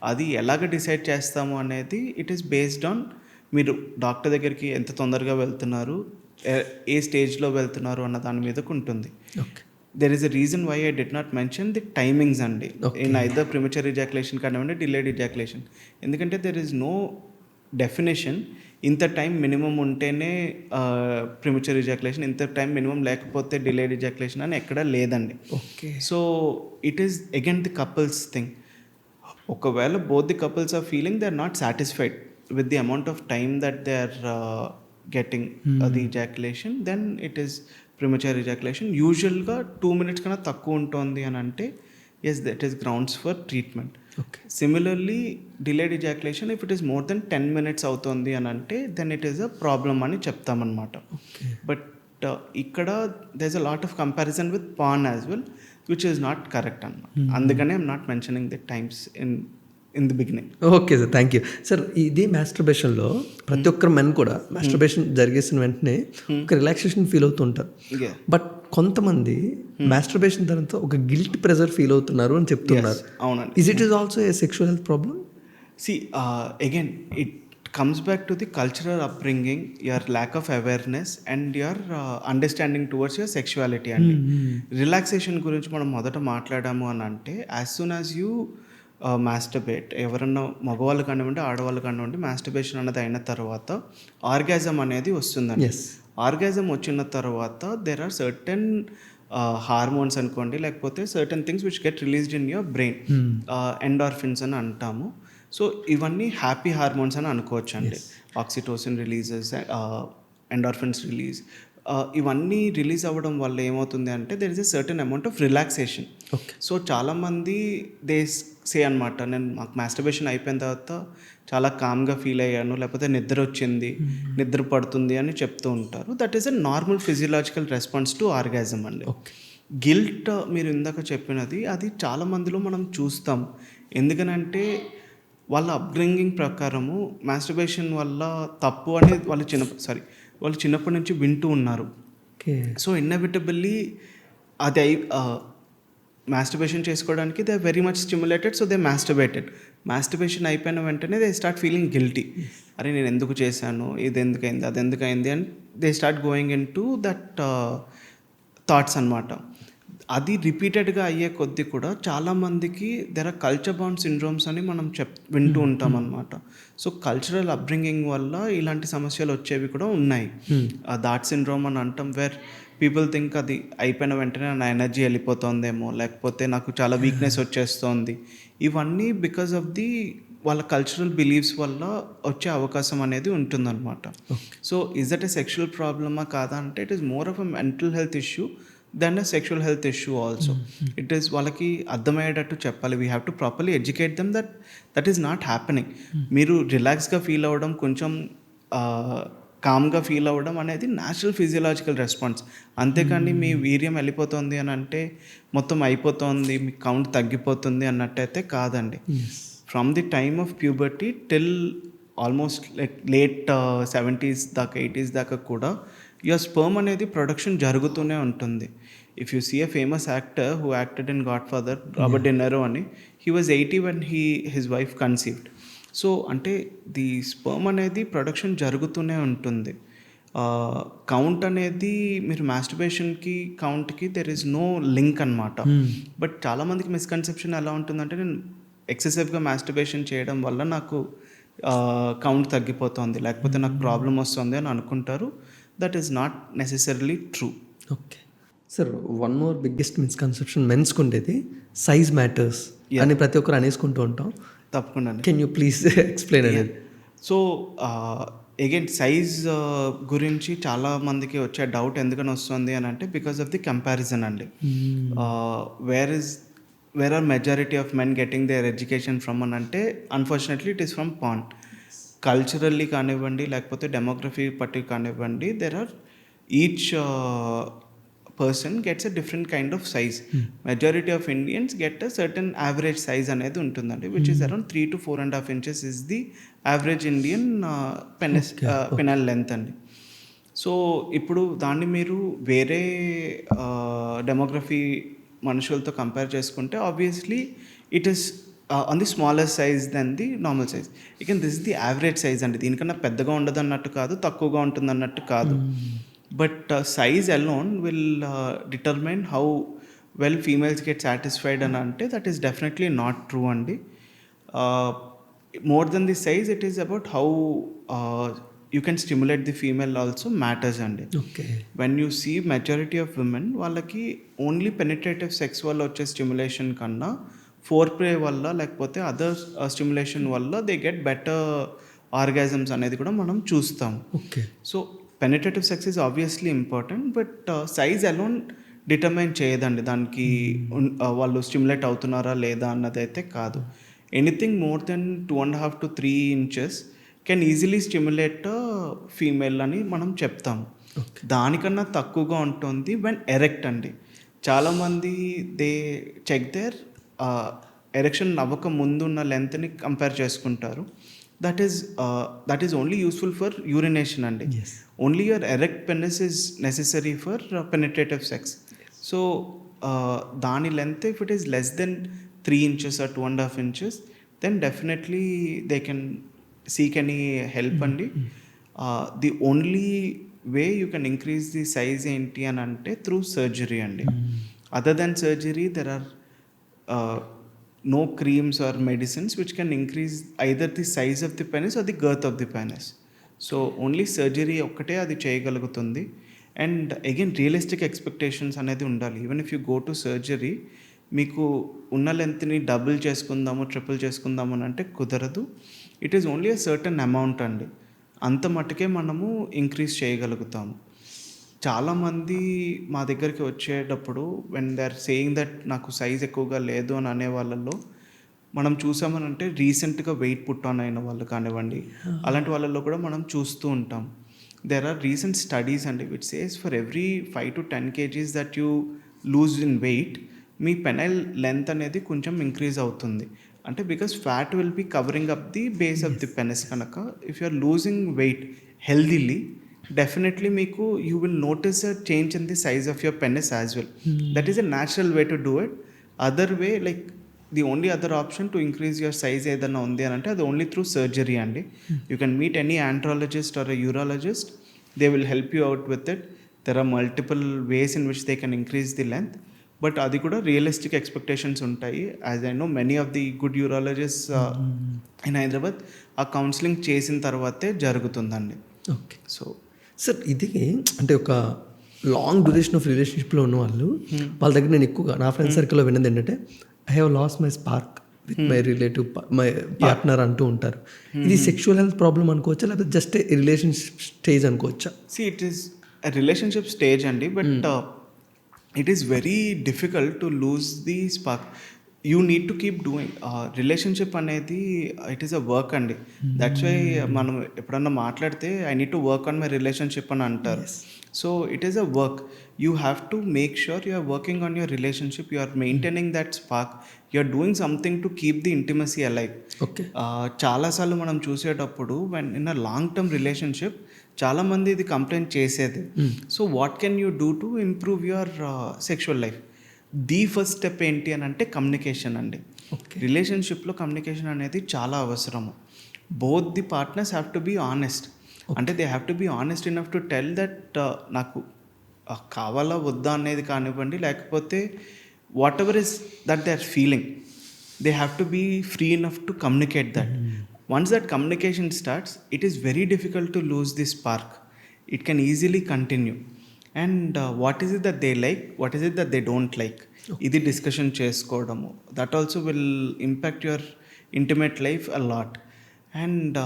అది ఎలాగ డిసైడ్ చేస్తాము అనేది ఇట్ ఈస్ బేస్డ్ ఆన్ మీరు డాక్టర్ దగ్గరికి ఎంత తొందరగా వెళ్తున్నారు, ఏ స్టేజ్లో వెళ్తున్నారు అన్న దాని మీదకు ఉంటుంది. There is a reason why I did not mention the timings అండి ఇన్ ఐదర్ ప్రిమచ్యూర్ ఎజాక్యులేషన్ కానివ్వండి, డిలేడ్ ఎజాక్యులేషన్. ఎందుకంటే దెర్ ఈస్ నో డెఫినేషన్ ఇంత టైం మినిమం ఉంటేనే ప్రిమచ్యూర్ ఎజాక్యులేషన్, ఇంత టైం మినిమం లేకపోతే డిలేడ్ ఎజాక్యులేషన్ అని ఎక్కడా లేదండి. So it is again the couples thing. ఒకవేళ both the couples are feeling they are not satisfied with the amount of time that they are getting the ejaculation, then it is premature ejaculation. యూజువల్గా 2 minutes కన్నా తక్కువ ఉంటుంది అని అంటే yes, that is grounds for treatment. Similarly delayed ejaculation if it is more than 10 minutes అవుతుంది అని అంటే then it is a problem అని చెప్తామన్నమాట. బట్ ఇక్కడ there is a lot of comparison with porn as well which is not correct అన్నమాట. అందుకనే I'm not mentioning the times in the beginning. Okay sir, thank you sir. ఇది మాస్టర్బేషన్లో ప్రతి ఒక్కరు men కూడా masturbation జరిగేసిన వెంటనే ఒక రిలాక్సేషన్ ఫీల్ అవుతుంటారు. But కొంతమంది మాస్టర్బేషన్ తర్వాత ఒక గిల్ట్ ప్రెజర్ ఫీల్ అవుతున్నారు అని చెప్తున్నారు. అవునండి. Is it is also a sexual health problem? See, again, it comes back to the cultural upbringing, your lack of awareness and your understanding towards your sexuality అండి. Relaxation గురించి మనం మొదట మాట్లాడాము అని అంటే as soon as you masturbate, ఎవరన్నా మగవాళ్ళు కానివ్వండి ఆడవాళ్ళు కానివ్వండి, మాస్టర్బేషన్ అన్నది అయిన తర్వాత ఆర్గాజం అనేది వస్తుందండి. ఎస్. ఆర్గాజం వచ్చిన తర్వాత దెర్ ఆర్ సర్టెన్ హార్మోన్స్ అనుకోండి, లేకపోతే certain things which get released in your brain, endorphins అని అంటాము. సో ఇవన్నీ హ్యాపీ హార్మోన్స్ అని అనుకోవచ్చు అండి. ఆక్సిటోసిన్ రిలీజెస్, ఎండార్ఫిన్స్ రిలీజ్, ఇవన్నీ రిలీజ్ అవ్వడం వల్ల ఏమవుతుంది అంటే there is a certain amount of relaxation. So చాలామంది దే సే అనమాట, నేను మాకు మాస్టర్బేషన్ అయిపోయిన తర్వాత చాలా కామ్గా ఫీల్ అయ్యాను, లేకపోతే నిద్ర వచ్చింది, నిద్ర పడుతుంది అని చెప్తూ ఉంటారు. That is a normal physiological response to orgasm అండి. గిల్ట్ మీరు ఇందాక చెప్పినది అది చాలా మందిలో మనం చూస్తాం. ఎందుకనంటే వాళ్ళ అప్బ్రింగింగ్ ప్రకారము మాస్టర్బేషన్ వల్ల తప్పు అని వాళ్ళు చిన్నప్పటి నుంచి వింటూ ఉన్నారు. సో ఇన్నెవిటబుల్లీ అది మాస్టర్బేషన్ చేసుకోవడానికి they very much stimulated, so they masturbation అయిపోయిన వెంటనే దే స్టార్ట్ ఫీలింగ్ గిల్టీ. అరే నేను ఎందుకు చేశాను, ఇది ఎందుకైంది, అది ఎందుకైంది అని they start going into that thoughts అనమాట. అది రిపీటెడ్గా అయ్యే కొద్దీ కూడా చాలామందికి there are culture bound syndromes అని మనం వింటూ ఉంటాం అనమాట. సో కల్చరల్ అప్బ్రింగింగ్ వల్ల ఇలాంటి సమస్యలు వచ్చేవి కూడా ఉన్నాయి. దాట్ సిండ్రోమ్ అని అంటాం, వేర్ పీపుల్ థింక్ అది అయిపోయిన వెంటనే నా ఎనర్జీ వెళ్ళిపోతుందేమో, లేకపోతే నాకు చాలా వీక్నెస్ వచ్చేస్తుంది. ఇవన్నీ బికాజ్ ఆఫ్ ది వాళ్ళ కల్చరల్ బిలీఫ్స్ వల్ల వచ్చే అవకాశం అనేది ఉంటుందన్నమాట. సో ఇస్ దట్ ఎ సెక్షువల్ ప్రాబ్లమా కాదా అంటే it is more of a mental health issue than a sexual health issue also. It is వాళ్ళకి అర్థమయ్యేటట్టు చెప్పాలి. We have to properly educate them that is not happening. మీరు రిలాక్స్గా ఫీల్ అవ్వడం, కొంచెం కామ్గా ఫీల్ అవ్వడం అనేది న్యాచురల్ ఫిజియలాజికల్ రెస్పాన్స్. అంతేకాని మీ వీర్యం వెళ్ళిపోతుంది అని అంటే మొత్తం అయిపోతుంది, మీ కౌంట్ తగ్గిపోతుంది అన్నట్టయితే కాదండి. From the time of puberty till almost like late 70s దాకా 80s దాకా కూడా యువర్ స్పర్మ్ అనేది ప్రొడక్షన్ జరుగుతూనే ఉంటుంది. If you see a famous actor who acted in Godfather, Robert De Niro అని, he was 80 when his wife conceived. So అంటే the sperm అనేది production జరుగుతూనే ఉంటుంది. కౌంట్ అనేది మీరు మాస్టర్బేషన్కి కౌంట్కి దెర్ ఇస్ నో లింక్ అనమాట. బట్ చాలామందికి మిస్కన్సెప్షన్ ఎలా ఉంటుందంటే నేను ఎక్సెసివ్గా మాస్టర్బేషన్ చేయడం వల్ల నాకు కౌంట్ తగ్గిపోతుంది, లేకపోతే నాకు ప్రాబ్లం వస్తుంది అని అనుకుంటారు. That is not necessarily true. Okay sir, one more biggest misconception మెన్స్కి ఉండేది సైజ్ మ్యాటర్స్ అని ప్రతి ఒక్కరు అనేసుకుంటూ ఉంటాం. తప్పకుండా. కెన్ యూ ప్లీజ్ ఎక్స్ప్లెయిన్ అనేది? సో అగైన్ సైజ్ గురించి చాలా మందికి వచ్చే డౌట్ ఎందుకని వస్తుంది అని అంటే బికాస్ ఆఫ్ ది కంపారిజన్ అండి. Where are majority of men getting their education from అని అంటే unfortunately it is from porn. Culturally కానివ్వండి, లేకపోతే డెమోగ్రఫీ పట్టి కానివ్వండి, there are each person gets a different kind of size. Majority of Indians get a certain average size అనేది ఉంటుందండి, which is around 3 to 4.5 inches is the average Indian penile length అండి. సో ఇప్పుడు దాన్ని మీరు వేరే డెమోగ్రఫీ మనుషులతో కంపేర్ చేసుకుంటే obviously it is on the smaller size than the normal size. ఇక దిస్ ది యావరేజ్ సైజ్ అండి. దీనికన్నా పెద్దగా ఉండదు అన్నట్టు కాదు, తక్కువగా ఉంటుంది అన్నట్టు కాదు. But size alone will determine how well females get satisfied అని అంటే that is definitely not true అండి. More than the size it is about how you can stimulate the female also matters అండి. When you see majority of women వాళ్ళకి only penetrative sex వల్ల వచ్చే stimulation కన్నా foreplay వల్ల లేకపోతే other stimulation వల్ల they get better orgasms అనేది కూడా మనం చూస్తాం. So penetrative sex is obviously important, but size alone determine చేయదండి దానికి వాళ్ళు స్టిమ్యులేట్ అవుతున్నారా లేదా అన్నది అయితే కాదు. Anything more than 2.5 to 3 inches can easily stimulate female అని మనం చెప్తాం. దానికన్నా తక్కువగా ఉంటుంది వెన్ ఎరెక్ట్ అండి. చాలామంది దే చెక్ దేర్ ఎరెక్షన్ అవ్వక ముందున్న లెంత్ని కంపేర్ చేసుకుంటారు. That is only useful for urination అండి. Only your erect penis is necessary for penetrative sex. So దాని length if it is less than 3 inches or 2.5 inches, then definitely they can seek any help అండి. The only way you can increase the size ఏంటి అని అంటే through surgery అండి. Other than surgery there are no creams or medicines which can increase either the size of the penis or the girth of the penis. So only surgery ఒక్కటే అది చేయగలుగుతుంది. And again realistic expectations అనేది ఉండాలి. Even if you go to surgery, మీకు ఉన్న లెంత్ని double చేసుకుందాము, triple చేసుకుందాము అని అంటే కుదరదు. It is only a certain amount అండి. అంత మట్టుకే మనము ఇంక్రీజ్ చేయగలుగుతాము. చాలామంది మా దగ్గరికి వచ్చేటప్పుడు when they are saying that నాకు సైజ్ ఎక్కువగా లేదు అని అనే వాళ్ళల్లో మనం చూసామనంటే రీసెంట్గా వెయిట్ పుట్ ఆన్ అయిన వాళ్ళు కానివ్వండి, అలాంటి వాళ్ళల్లో కూడా మనం చూస్తూ ఉంటాం. దెర్ ఆర్ రీసెంట్ స్టడీస్ అండి which says for every 5 to 10 kgs that you lose in weight, మీ పెనైల్ లెంత్ అనేది కొంచెం ఇంక్రీజ్ అవుతుంది. అంటే because fat will be covering up the base of the penis కనుక if you are losing weight healthily, definitely మీకు you will notice a change in the size of your penis as well. That is a natural way to do it. Other way, like the only other option to increase your size ఏదైనా ఉంది అని అంటే అది only through surgery అండి. You can meet any andrologist or urologist, they will help you out with it. There are multiple ways in which they can increase the length, but అది కూడా realistic expectations ఉంటాయి. As I know many of the good urologist in Hyderabad ఆ counselling చేసిన తర్వాతే జరుగుతుందండి. Okay. So sir ఇది అంటే ఒక లాంగ్ డ్యూరేషన్ ఆఫ్ రిలేషన్షిప్లో ఉన్న వాళ్ళు వాళ్ళ దగ్గర నేను ఎక్కువగా నా ఫ్రెండ్ సర్కిల్లో విన్నది ఏంటంటే I have lost my spark with my relative, my partner అంటూ ఉంటారు. ఇది సెక్షువల్ హెల్త్ ప్రాబ్లమ్ అనుకోవచ్చా, లేకపోతే జస్ట్ రిలేషన్షిప్ స్టేజ్ అనుకోవచ్చా? ఇట్ ఈస్ రిలేషన్షిప్ స్టేజ్ అండి, but it is very difficult to lose the spark. You need to keep doing. Relationship అనేది it is a work అండి. That's why మనం ఎప్పుడన్నా మాట్లాడితే I need to work on my relationship అని అంటారు. So it is a work. You have to make sure you are working on your relationship, you are maintaining that spark, you are doing something to keep the intimacy alive. Okay. చాలాసార్లు మనం చూసేటప్పుడు when in a long term relationship చాలామంది ఇది complaint చేసేది. So what can you do to improve your sexual life? The first step ఏంటి అని అంటే communication అండి. రిలేషన్షిప్లో కమ్యూనికేషన్ అనేది చాలా అవసరము. Both the partners have to be honest. అంటే they have to be honest enough to tell that నాకు కావాలా వద్దా అనేది కానివ్వండి, లేకపోతే whatever is that they are feeling, they have to be free enough to communicate that. Once that communication starts, it is very difficult to lose the spark. It can easily continue. And what is it that they like, what is it that they don't like, ఇది discussion చేసుకోవడము. That also will impact your intimate life a lot. And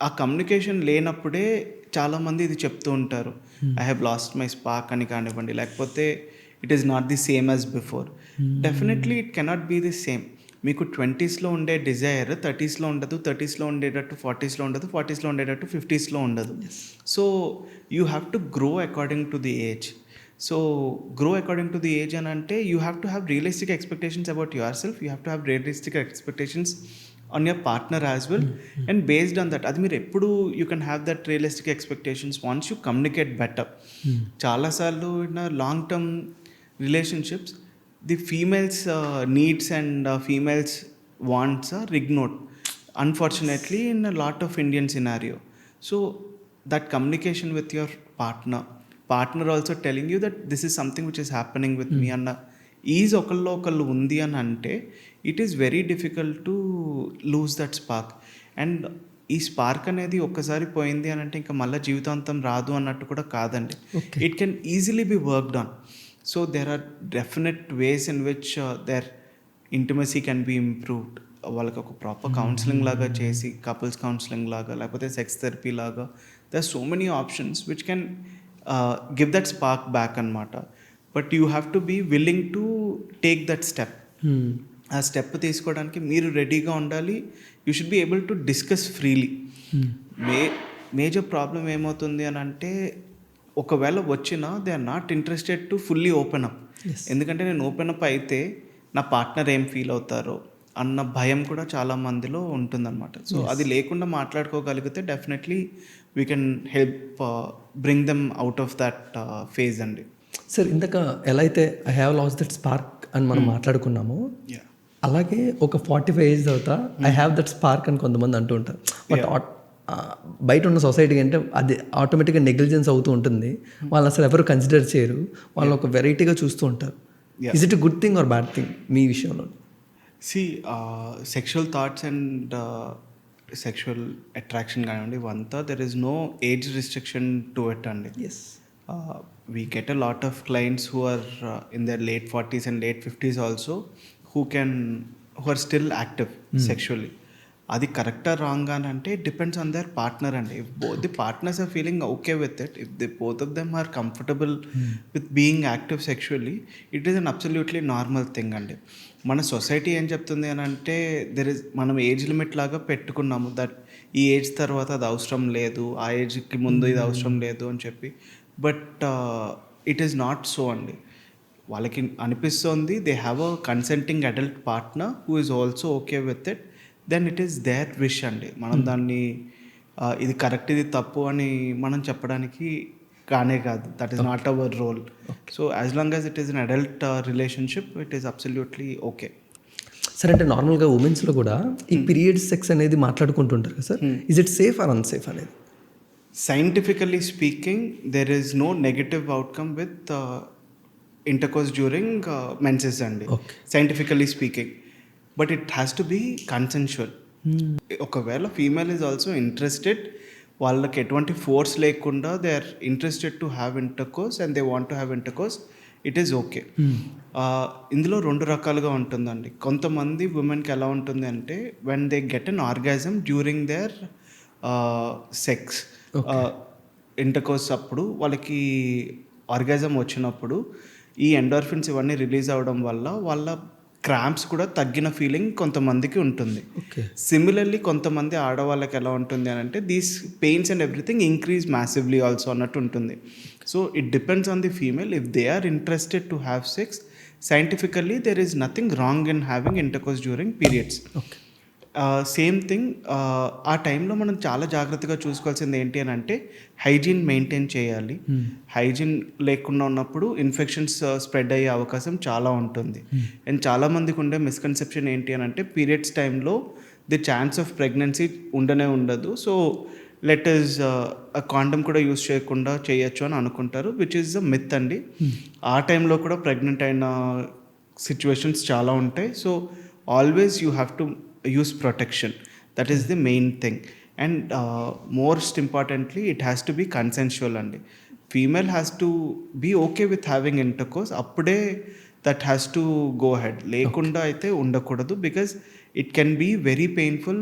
ఆ communication లేనప్పుడే చాలామంది ఇది చెప్తూ ఉంటారు, I have lost my spark అని కానివ్వండి, లేకపోతే it is not the same as before. Definitely it cannot be the same. మీకు 20sలో ఉండే డిజైర్ 30sలో ఉండదు, 30sలో ఉండేటట్టు 40sలో ఉండదు, 40sలో ఉండేటట్టు 50sలో ఉండదు. So you have to grow according to the age. So grow according to the age అని అంటే you have to have realistic expectations about yourself, you have to have realistic expectations on your partner as well. And based on that, అది మీరు ఎప్పుడు you can have that realistic expectations once you communicate better. చాలాసార్లు in long term relationships the females needs and females wants are ignored, unfortunately, in a lot of Indian scenario. So that communication with your partner also telling you that this is something which is happening with me and is okallo okallu undi an ante, it is very difficult to lose that spark. And ఈ spark అనేది ఒక్కసారి పోయింది అని అంటే ఇంకా మళ్ళీ జీవితాంతం రాదు అన్నట్టు కూడా కాదండి. It can easily be worked on. So there are definite ways in which their intimacy can be improved. వాళ్ళకి ఒక ప్రాపర్ కౌన్సిలింగ్ లాగా చేసి, కపుల్స్ కౌన్సిలింగ్ లాగా, లేకపోతే సెక్స్ థెరపీ లాగా, there are so many options which can give that spark back అనమాట. But you have to be willing to take that step. ఆ step తీసుకోవడానికి మీరు రెడీగా ఉండాలి. You should be able to discuss freely. Major problem ఏమవుతుంది అని అంటే, ఒకవేళ వచ్చినా they are not interested to fully open up. ఎందుకంటే నేను ఓపెన్ అప్ అయితే నా పార్ట్నర్ ఏం ఫీల్ అవుతారో అన్న భయం కూడా చాలా మందిలో ఉంటుందన్నమాట. సో అది లేకుండా మాట్లాడుకోగలిగితే definitely we can help bring them out of that phase అండి. సార్ ఇందాక ఎలా అయితే I have lost that spark అని మనం మాట్లాడుకున్నామో, అలాగే ఒక 45 ఏజ్ తర్వాత ఐ హ్యావ్ దట్ స్పార్క్ అని కొంతమంది అంటూ ఉంటారు. బట్ బయట ఉన్న సొసైటీ అంటే అది ఆటోమేటిక్గా నెగ్లిజెన్స్ అవుతూ ఉంటుంది. వాళ్ళు అసలు ఎవరు కన్సిడర్ చేయరు, వాళ్ళు ఒక వెరైటీగా చూస్తూ ఉంటారు. Is it good thing or bad thing మీ విషయంలో? See sexual thoughts and sexual attraction కానివ్వండి, ఇవంతా there is no age restriction to it అండి. Yes. We get a lot of clients who are in their late 40s and late 50s also who are still active sexually. అది కరెక్టా wrong అని అంటే it depends on their partner అండి. If both the partners are feeling okay with it, if the both of them are comfortable with being active sexually, it is an absolutely normal thing అండి. మన society ఏం చెప్తుంది అని అంటే మనం age limit లాగా పెట్టుకున్నాము, దట్ ఈ ఏజ్ తర్వాత అది అవసరం లేదు, ఆ ఏజ్కి ముందు ఇది అవసరం లేదు అని చెప్పి. But it is not so అండి. వాళ్ళకి అనిపిస్తుంది they have a consenting adult partner who is also okay with it, then it is their wish అండి. మనం దాన్ని ఇది కరెక్ట్ ఇది తప్పు అని మనం చెప్పడానికి కానే కాదు. That is not our role. So as long as it is an adult relationship, it is absolutely okay. సరే, అంటే నార్మల్గా ఉమెన్స్లో కూడా ఈ పీరియడ్ సెక్స్ అనేది మాట్లాడుకుంటుంటారు కదా sir, is it safe or unsafe అనేది? Scientifically speaking, there is no negative outcome with intercourse during menses అండి, scientifically speaking, but it has to be consensual. ఒకవేళ ఫీమేల్ ఈజ్ ఆల్సో ఇంట్రెస్టెడ్, వాళ్ళకి ఎటువంటి force లేకుండా they are interested to have intercourse and they want to have intercourse, it is okay. ఇందులో రెండు రకాలుగా ఉంటుందండి. కొంతమంది ఉమెన్కి ఎలా ఉంటుంది అంటే when they get an orgasm during their sex, intercourse అప్పుడు వాళ్ళకి ఆర్గాజం వచ్చినప్పుడు ఈ ఎండార్ఫిన్స్ ఇవన్నీ రిలీజ్ అవ్వడం వల్ల వాళ్ళ క్రాంప్స్ కూడా తగ్గిన ఫీలింగ్ కొంతమందికి ఉంటుంది. సిమిలర్లీ కొంతమంది ఆడవాళ్ళకి ఎలా ఉంటుంది అని అంటే these pains and everything increase massively also అన్నట్టు ఉంటుంది. So it depends on the female. If they are interested to have sex, scientifically there is nothing wrong in having intercourse during periods. Same thing, ఆ టైంలో మనం చాలా జాగ్రత్తగా చూసుకోవాల్సింది ఏంటి అని అంటే హైజీన్ మెయింటైన్ చేయాలి. హైజీన్ లేకుండా ఉన్నప్పుడు ఇన్ఫెక్షన్స్ స్ప్రెడ్ అయ్యే అవకాశం చాలా ఉంటుంది. అండ్ చాలామందికి ఉండే మిస్కన్సెప్షన్ ఏంటి అని అంటే పీరియడ్స్ టైంలో ది ఛాన్స్ ఆఫ్ ప్రెగ్నెన్సీ ఉండదు, సో లెట్ ఇస్ కాండమ్ కూడా యూస్ చేయకుండా చేయొచ్చు అని అనుకుంటారు, విచ్ ఈస్ ద మిత్ అండి. ఆ టైంలో కూడా ప్రెగ్నెంట్ అయిన సిచ్యువేషన్స్ చాలా ఉంటాయి. So always you have to use protection. That is the main thing. And most importantly, it has to be consensual and female has to be okay with having intercourse. Appude that has to go ahead. Lekunda aithe undakudadu, because it can be very painful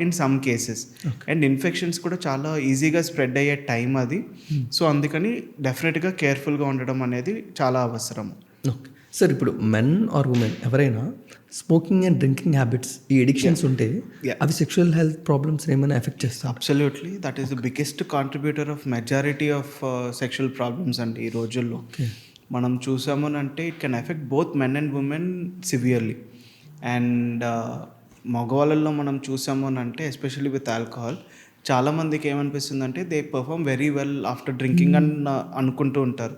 in some cases. And infections kuda chaala easy ga spread ayye time adi. So andukani definitely ga careful ga undadam anedi chaala avasaramu. Okay. Sir, ఇప్పుడు men or women ఎవరైనా smoking and drinking habits, ఈ addictions ఉంటే అవి sexual health problems ఏమైనా affect చేస్తాయి? Absolutely, that is the biggest contributor of majority of sexual problems అండి ఈ రోజుల్లో. మనం చూసాము అంటే it can affect both men and women severely. And మగవాళ్ళల్లో మనం చూసాము అంటే ఎస్పెషల్లీ విత్ ఆల్కహాల్, చాలామందికి ఏమనిపిస్తుంది అంటే they perform very well after drinking అని అనుకుంటూ ఉంటారు.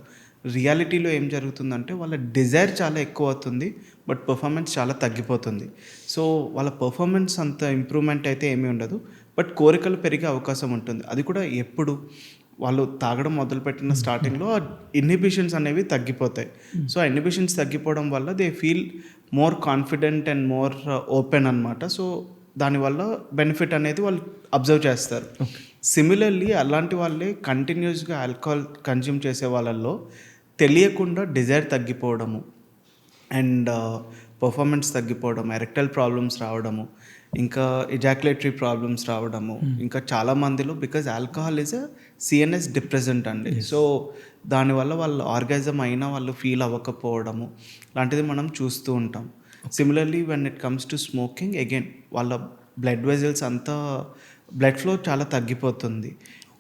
రియాలిటీలో ఏం జరుగుతుందంటే వాళ్ళ డిజైర్ చాలా ఎక్కువ అవుతుంది, బట్ పర్ఫార్మెన్స్ చాలా తగ్గిపోతుంది. సో వాళ్ళ పర్ఫార్మెన్స్ అంత ఇంప్రూవ్మెంట్ అయితే ఏమీ ఉండదు, బట్ కోరికలు పెరిగే అవకాశం ఉంటుంది. అది కూడా ఎప్పుడు వాళ్ళు తాగడం మొదలుపెట్టిన స్టార్టింగ్లో ఆ ఇన్హిబిషన్స్ అనేవి తగ్గిపోతాయి. సో ఆ ఇన్హిబిషన్స్ తగ్గిపోవడం వల్ల they feel more confident and more open అనమాట. సో దానివల్ల బెనిఫిట్ అనేది వాళ్ళు అబ్జర్వ్ చేస్తారు. సిమిలర్లీ అలాంటి వాళ్ళే కంటిన్యూస్గా ఆల్కహాల్ కన్జ్యూమ్ చేసే వాళ్ళల్లో తెలియకుండా డిజైర్ తగ్గిపోవడము అండ్ పర్ఫార్మెన్స్ తగ్గిపోవడం, ఎరెక్టైల్ ప్రాబ్లమ్స్ రావడము, ఇంకా ఎజాక్యులేటరీ ప్రాబ్లమ్స్ రావడము, ఇంకా చాలామందిలో because alcohol is a CNS depressant అండి. సో దానివల్ల వాళ్ళు ఆర్గాజం అయినా వాళ్ళు ఫీల్ అవ్వకపోవడము లాంటిది మనం చూస్తూ ఉంటాం. Similarly when it comes to smoking, again వాళ్ళ బ్లడ్ వెజల్స్ అంతా బ్లడ్ ఫ్లో చాలా తగ్గిపోతుంది.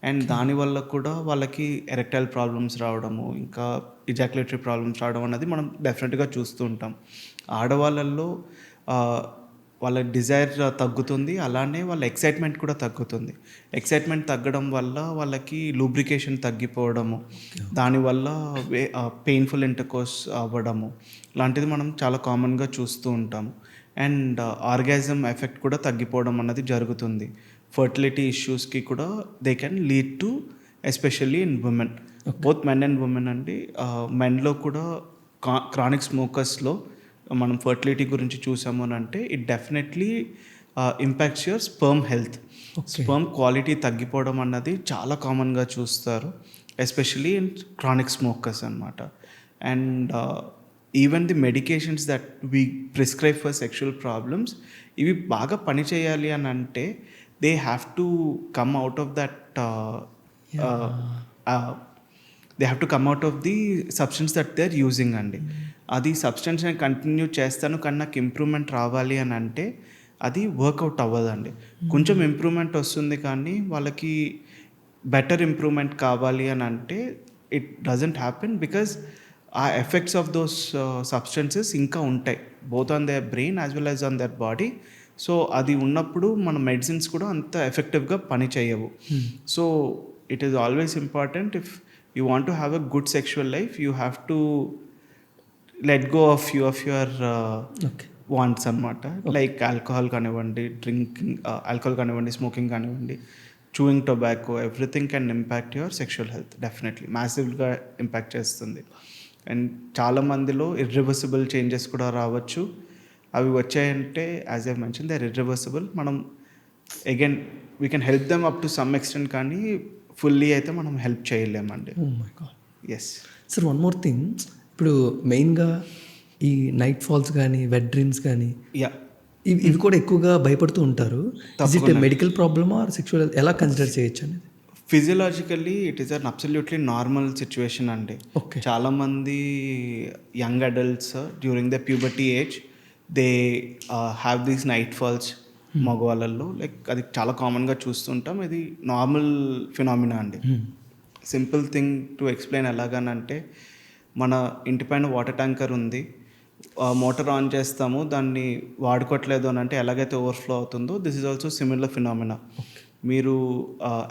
అండ్ దానివల్ల కూడా వాళ్ళకి ఎరెక్టైల్ ప్రాబ్లమ్స్ రావడము, ఇంకా ఇజాక్యులేటరీ ప్రాబ్లమ్స్ రావడం అనేది మనం డెఫినెట్గా చూస్తూ ఉంటాం. ఆడవాళ్ళల్లో వాళ్ళ డిజైర్ తగ్గుతుంది, అలానే వాళ్ళ ఎక్సైట్మెంట్ కూడా తగ్గుతుంది. ఎక్సైట్మెంట్ తగ్గడం వల్ల వాళ్ళకి లూబ్రికేషన్ తగ్గిపోవడము, దానివల్ల పెయిన్ఫుల్ ఇంటర్కోర్స్ అవ్వడము లాంటిది మనం చాలా కామన్గా చూస్తూ ఉంటాము. అండ్ ఆర్గాజం ఎఫెక్ట్ కూడా తగ్గిపోవడం అన్నది జరుగుతుంది. ఫర్టిలిటీ ఇష్యూస్కి కూడా they can lead to, especially in women, both men and women అండి. మెన్లో కూడా క్రానిక్ స్మోకర్స్లో మనం ఫర్టిలిటీ గురించి చూసాము అని అంటే it definitely impacts your sperm health. Sperm quality తగ్గిపోవడం అన్నది చాలా కామన్గా చూస్తారు, ఎస్పెషల్లీ ఇన్ క్రానిక్ స్మోకర్స్ అనమాట. And even the medications that we prescribe for sexual problems, ఇవి బాగా పనిచేయాలి అని అంటే they have to come out of that, they have to come out of the substance that they are using అండి. అది substance నేను continue చేస్తాను కానీ నాకు ఇంప్రూవ్మెంట్ రావాలి అని అంటే అది వర్కౌట్ అవ్వదండి. కొంచెం ఇంప్రూవ్మెంట్ వస్తుంది కానీ వాళ్ళకి బెటర్ ఇంప్రూవ్మెంట్ కావాలి అని అంటే ఇట్ డజంట్ హ్యాపెన్, బికాజ్ ఆ ఎఫెక్ట్స్ ఆఫ్ దోస్ సబ్స్టెన్సెస్ ఇంకా ఉంటాయి, both on their brain as well as on their body. So అది ఉన్నప్పుడు మన మెడిసిన్స్ కూడా అంత ఎఫెక్టివ్గా పని చేయవు. So it is always important, if you want to have a good sexual life you have to let go of few of your wants అనమాట. Like alcohol కానివ్వండి, డ్రింకింగ్ ఆల్కహాల్ కానివ్వండి, స్మోకింగ్ కానివ్వండి, chewing tobacco, everything can impact your sexual health. Definitely మ్యాసివ్గా impact చేస్తుంది. And చాలామందిలో irreversible changes కూడా రావచ్చు. అవి వచ్చాయంటే as I mention they are irreversible. మనం again we can help them up to some extent, కానీ ఫుల్లీ అయితే మనం హెల్ప్ చేయలేమండి. Yes sir, one more thing. ఇప్పుడు మెయిన్గా ఈ నైట్ ఫాల్స్ కానీ, వెట్ డ్రీమ్స్ కానీ, యా, ఇవి కూడా ఎక్కువగా భయపడుతూ ఉంటారు. Is it medical problem or sexual, ఎలా కన్సిడర్ చేయొచ్చు అనేది? ఫిజియలాజికల్లీ it is an absolutely normal situation అండి. ఓకే. చాలామంది young adults during the puberty age they have these night falls. మగవాళ్ళల్లో లైక్ అది చాలా కామన్గా చూస్తుంటాం. ఇది నార్మల్ ఫినామినా అండి. సింపుల్ థింగ్ టు ఎక్స్ప్లెయిన్ ఎలాగనంటే, మన ఇంటి పైన వాటర్ ట్యాంకర్ ఉంది, మోటార్ ఆన్ చేస్తాము, దాన్ని వాడుకోవట్లేదు అని అంటే ఎలాగైతే ఓవర్ఫ్లో అవుతుందో, this is also similar phenomena. మీరు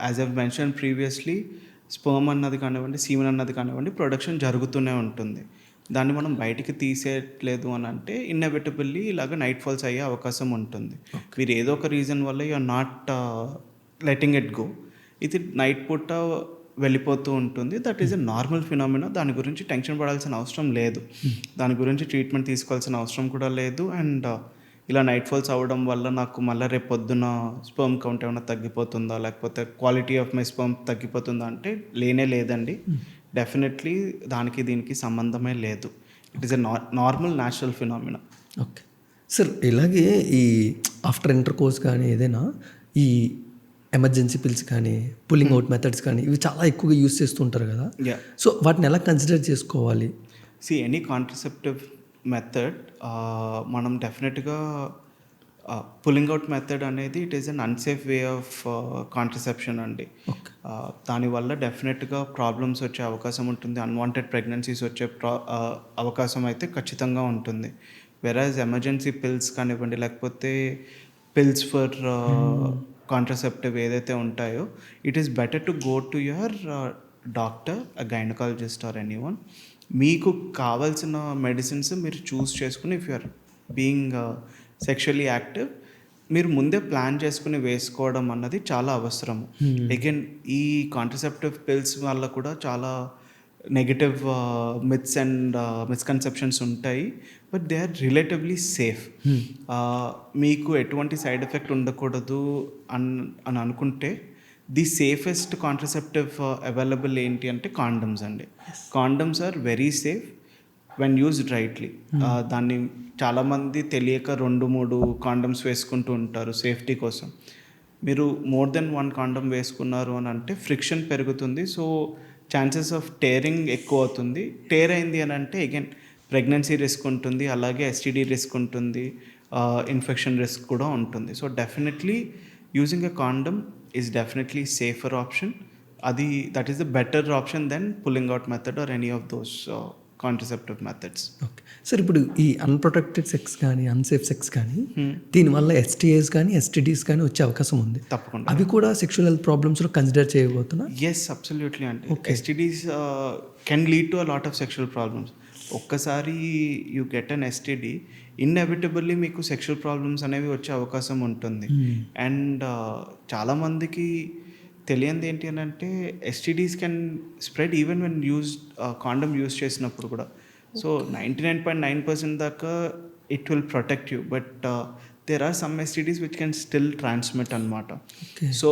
as I've mentioned previously, sperm అన్నది కానివ్వండి, సీమెన్ అన్నది కానివ్వండి, ప్రొడక్షన్ జరుగుతూనే ఉంటుంది. దాన్ని మనం బయటికి తీసేయట్లేదు అని అంటే ఇన్నెవిటబుల్లీ ఇలాగ నైట్ ఫాల్స్ అయ్యే అవకాశం ఉంటుంది. మీరు ఏదో ఒక రీజన్ వల్ల you are not letting it go, ఇది నైట్ పూట వెళ్ళిపోతూ ఉంటుంది. That is a normal phenomena. దాని గురించి టెన్షన్ పడాల్సిన అవసరం లేదు, దాని గురించి ట్రీట్మెంట్ తీసుకోవాల్సిన అవసరం కూడా లేదు. అండ్ ఇలా నైట్ ఫాల్స్ అవ్వడం వల్ల నాకు మళ్ళీ రేపు పొద్దున స్పర్మ్ కౌంట్ ఏమైనా తగ్గిపోతుందా, లేకపోతే క్వాలిటీ ఆఫ్ మై స్పర్మ్ తగ్గిపోతుందా అంటే లేనే లేదండి. డెఫినెట్లీ దానికి దీనికి సంబంధమే లేదు. It is a normal natural phenomena. Okay sir, ఇలాగే ఈ ఆఫ్టర్ ఇంటర్ కోర్స్ కానీ ఏదైనా ఈ ఎమర్జెన్సీ పిల్స్ కానీ, పుల్లింగ్ అవుట్ మెథడ్స్ కానీ, ఇవి చాలా ఎక్కువగా యూస్ చేస్తుంటారు కదా. సో వాటిని ఎలా కన్సిడర్ చేసుకోవాలి? ఎనీ కాంట్రసెప్టివ్ మెథడ్ మనం డెఫినెట్గా పుల్లింగ్ అవుట్ మెథడ్ అనేది it is an unsafe way of contraception అండి. దానివల్ల డెఫినెట్గా ప్రాబ్లమ్స్ వచ్చే అవకాశం ఉంటుంది, అన్వాంటెడ్ ప్రెగ్నెన్సీస్ వచ్చే అవకాశం అయితే ఖచ్చితంగా ఉంటుంది. వెరాజ్ ఎమర్జెన్సీ పిల్స్ కానివ్వండి, లేకపోతే పిల్స్ ఫర్ కాంట్రసెప్టివ్ ఏదైతే ఉంటాయో, it is better to go to your doctor, a gynaecologist or anyone. మీకు కావాల్సిన మెడిసిన్స్ మీరు చూస్ చేసుకుని, if you are being sexually active, మీరు ముందే ప్లాన్ చేసుకుని వేసుకోవడం అన్నది చాలా అవసరం. అగైన్ ఈ కాంట్రసెప్టివ్ పిల్స్ వల్ల కూడా చాలా నెగటివ్ మిత్స్ అండ్ మిస్కన్సెప్షన్స్ ఉంటాయి, but they are relatively safe. మీకు ఎటువంటి సైడ్ ఎఫెక్ట్ ఉండకూడదు అని అనుకుంటే ది సేఫెస్ట్ కాంట్రసెప్టివ్ అవైలబుల్ ఏంటి అంటే కాండమ్స్ అండి. Condoms are very safe when used rightly. దాన్ని చాలామంది తెలియక 2-3 కాండమ్స్ వేసుకుంటూ ఉంటారు సేఫ్టీ కోసం. మీరు మోర్ దెన్ 1 కాండమ్ వేసుకున్నారు అని అంటే ఫ్రిక్షన్ పెరుగుతుంది, సో ఛాన్సెస్ ఆఫ్ టేరింగ్ ఎక్కువ అవుతుంది. టేర్ అయింది అని అంటే అగైన్ ప్రెగ్నెన్సీ రిస్క్ ఉంటుంది, అలాగే ఎస్టీడీ రిస్క్ ఉంటుంది, ఇన్ఫెక్షన్ రిస్క్ కూడా ఉంటుంది. So definitely using a condom is definitely safer option. That is the better option than pulling out method or any of those contraceptive methods. Okay sir, ఇప్పుడు ఈ unprotected sex కానీ, unsafe sex కానీ, దీనివల్ల ఎస్టీఏస్ కానీ, STDs కానీ వచ్చే అవకాశం ఉంది. తప్పకుండా. అవి కూడా సెక్షువల్ హెల్త్ ప్రాబ్లమ్స్లో కన్సిడర్ చేయబోతున్నా? ఎస్, అబ్సల్యూట్లీ అండి. STDs can lead to a lot of sexual problems. ఒక్కసారి you get an STD inevitably మీకు సెక్షువల్ ప్రాబ్లమ్స్ అనేవి వచ్చే అవకాశం ఉంటుంది. అండ్ చాలామందికి తెలియంది ఏంటి అని అంటే STDs can spread even when condom use చేసినప్పుడు కూడా. సో 99.9% దాకా it will protect you, but there are some STDs which can still transmit అనమాట. So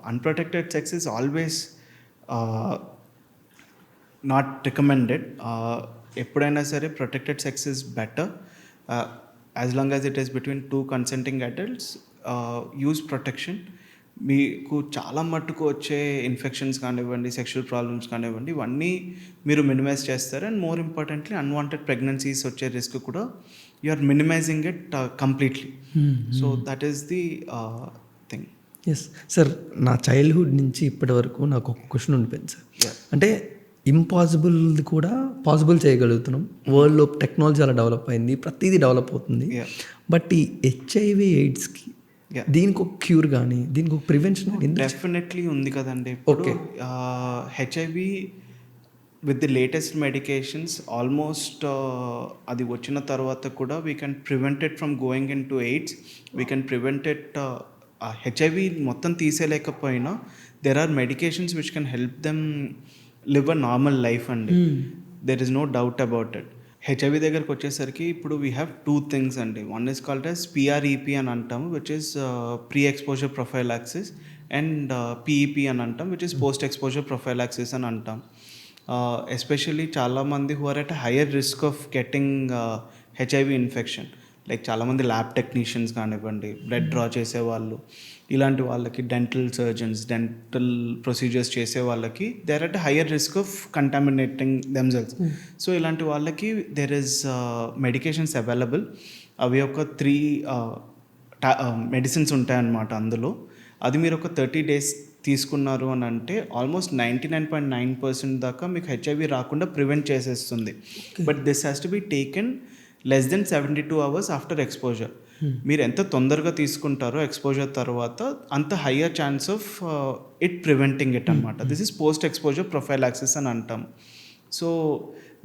unprotected sex is always not recommended. ఎప్పుడైనా సరే protected sex is better as long as it is between two consenting adults. Use protection. మీకు చాలా మట్టుకు వచ్చే infections కానివ్వండి, sexual problems కానివ్వండి, ఇవన్నీ మీరు మినిమైజ్ చేస్తారు. And more importantly unwanted pregnancies వచ్చే రిస్క్ కూడా you are minimizing it completely. So that is the thing. Yes sir, నా చైల్డ్హుడ్ నుంచి ఇప్పటి వరకు నాకు ఒక క్వశ్చన్ ఉండిపోయింది సార్. అంటే ఇంపాసిబుల్ కూడా పాసిబుల్ చేయగలుగుతున్నాం. వరల్డ్లో టెక్నాలజీ చాలా డెవలప్ అయింది, ప్రతిదీ డెవలప్ అవుతుంది. బట్ ఈ HIV AIDS-కి దీనికి ఒక క్యూర్ కానీ దీనికి ఒక ప్రివెన్షన్ డెఫినెట్లీ ఉంది కదండి. ఇప్పుడు HIV with the latest medications almost అది వచ్చిన తర్వాత కూడా we can prevent it from going into AIDS. We can prevent it. HIV మొత్తం తీసేయలేకపోయినా there are medications which can help them live a normal life అండి. There is no doubt about it. HIV దగ్గరకు వచ్చేసరికి ఇప్పుడు we have 2 things అండి. One is called as PrEP అని అంటాము, which is pre exposure prophylaxis, and PEP అని అంటాం, which is post exposure prophylaxis అని అంటాం. ఎస్పెషల్లీ చాలామంది who are at higher risk of getting HIV infection, like చాలామంది lab technicians కానివ్వండి, బ్లడ్ డ్రా చేసేవాళ్ళు, ఇలాంటి వాళ్ళకి డెంటల్ సర్జన్స్, డెంటల్ ప్రొసీజర్స్ చేసే వాళ్ళకి they are at higher risk of contaminating themselves. So ఇలాంటి వాళ్ళకి దెర్ ఇస్ మెడికేషన్స్ అవైలబుల్. అవి ఒక 3 మెడిసిన్స్ ఉంటాయన్నమాట అందులో. అది మీరు ఒక 30 days తీసుకున్నారు అని అంటే ఆల్మోస్ట్ 99.9% దాకా మీకు HIV రాకుండా ప్రివెంట్ చేసేస్తుంది. But this has to be taken less then 72 hours after exposure. మీరు ఎంత తొందరగా తీసుకుంటారో ఎక్స్పోజర్ తర్వాత అంత higher chance of it preventing it అనమాట. This is post exposure prophylaxis అని అంటాం. So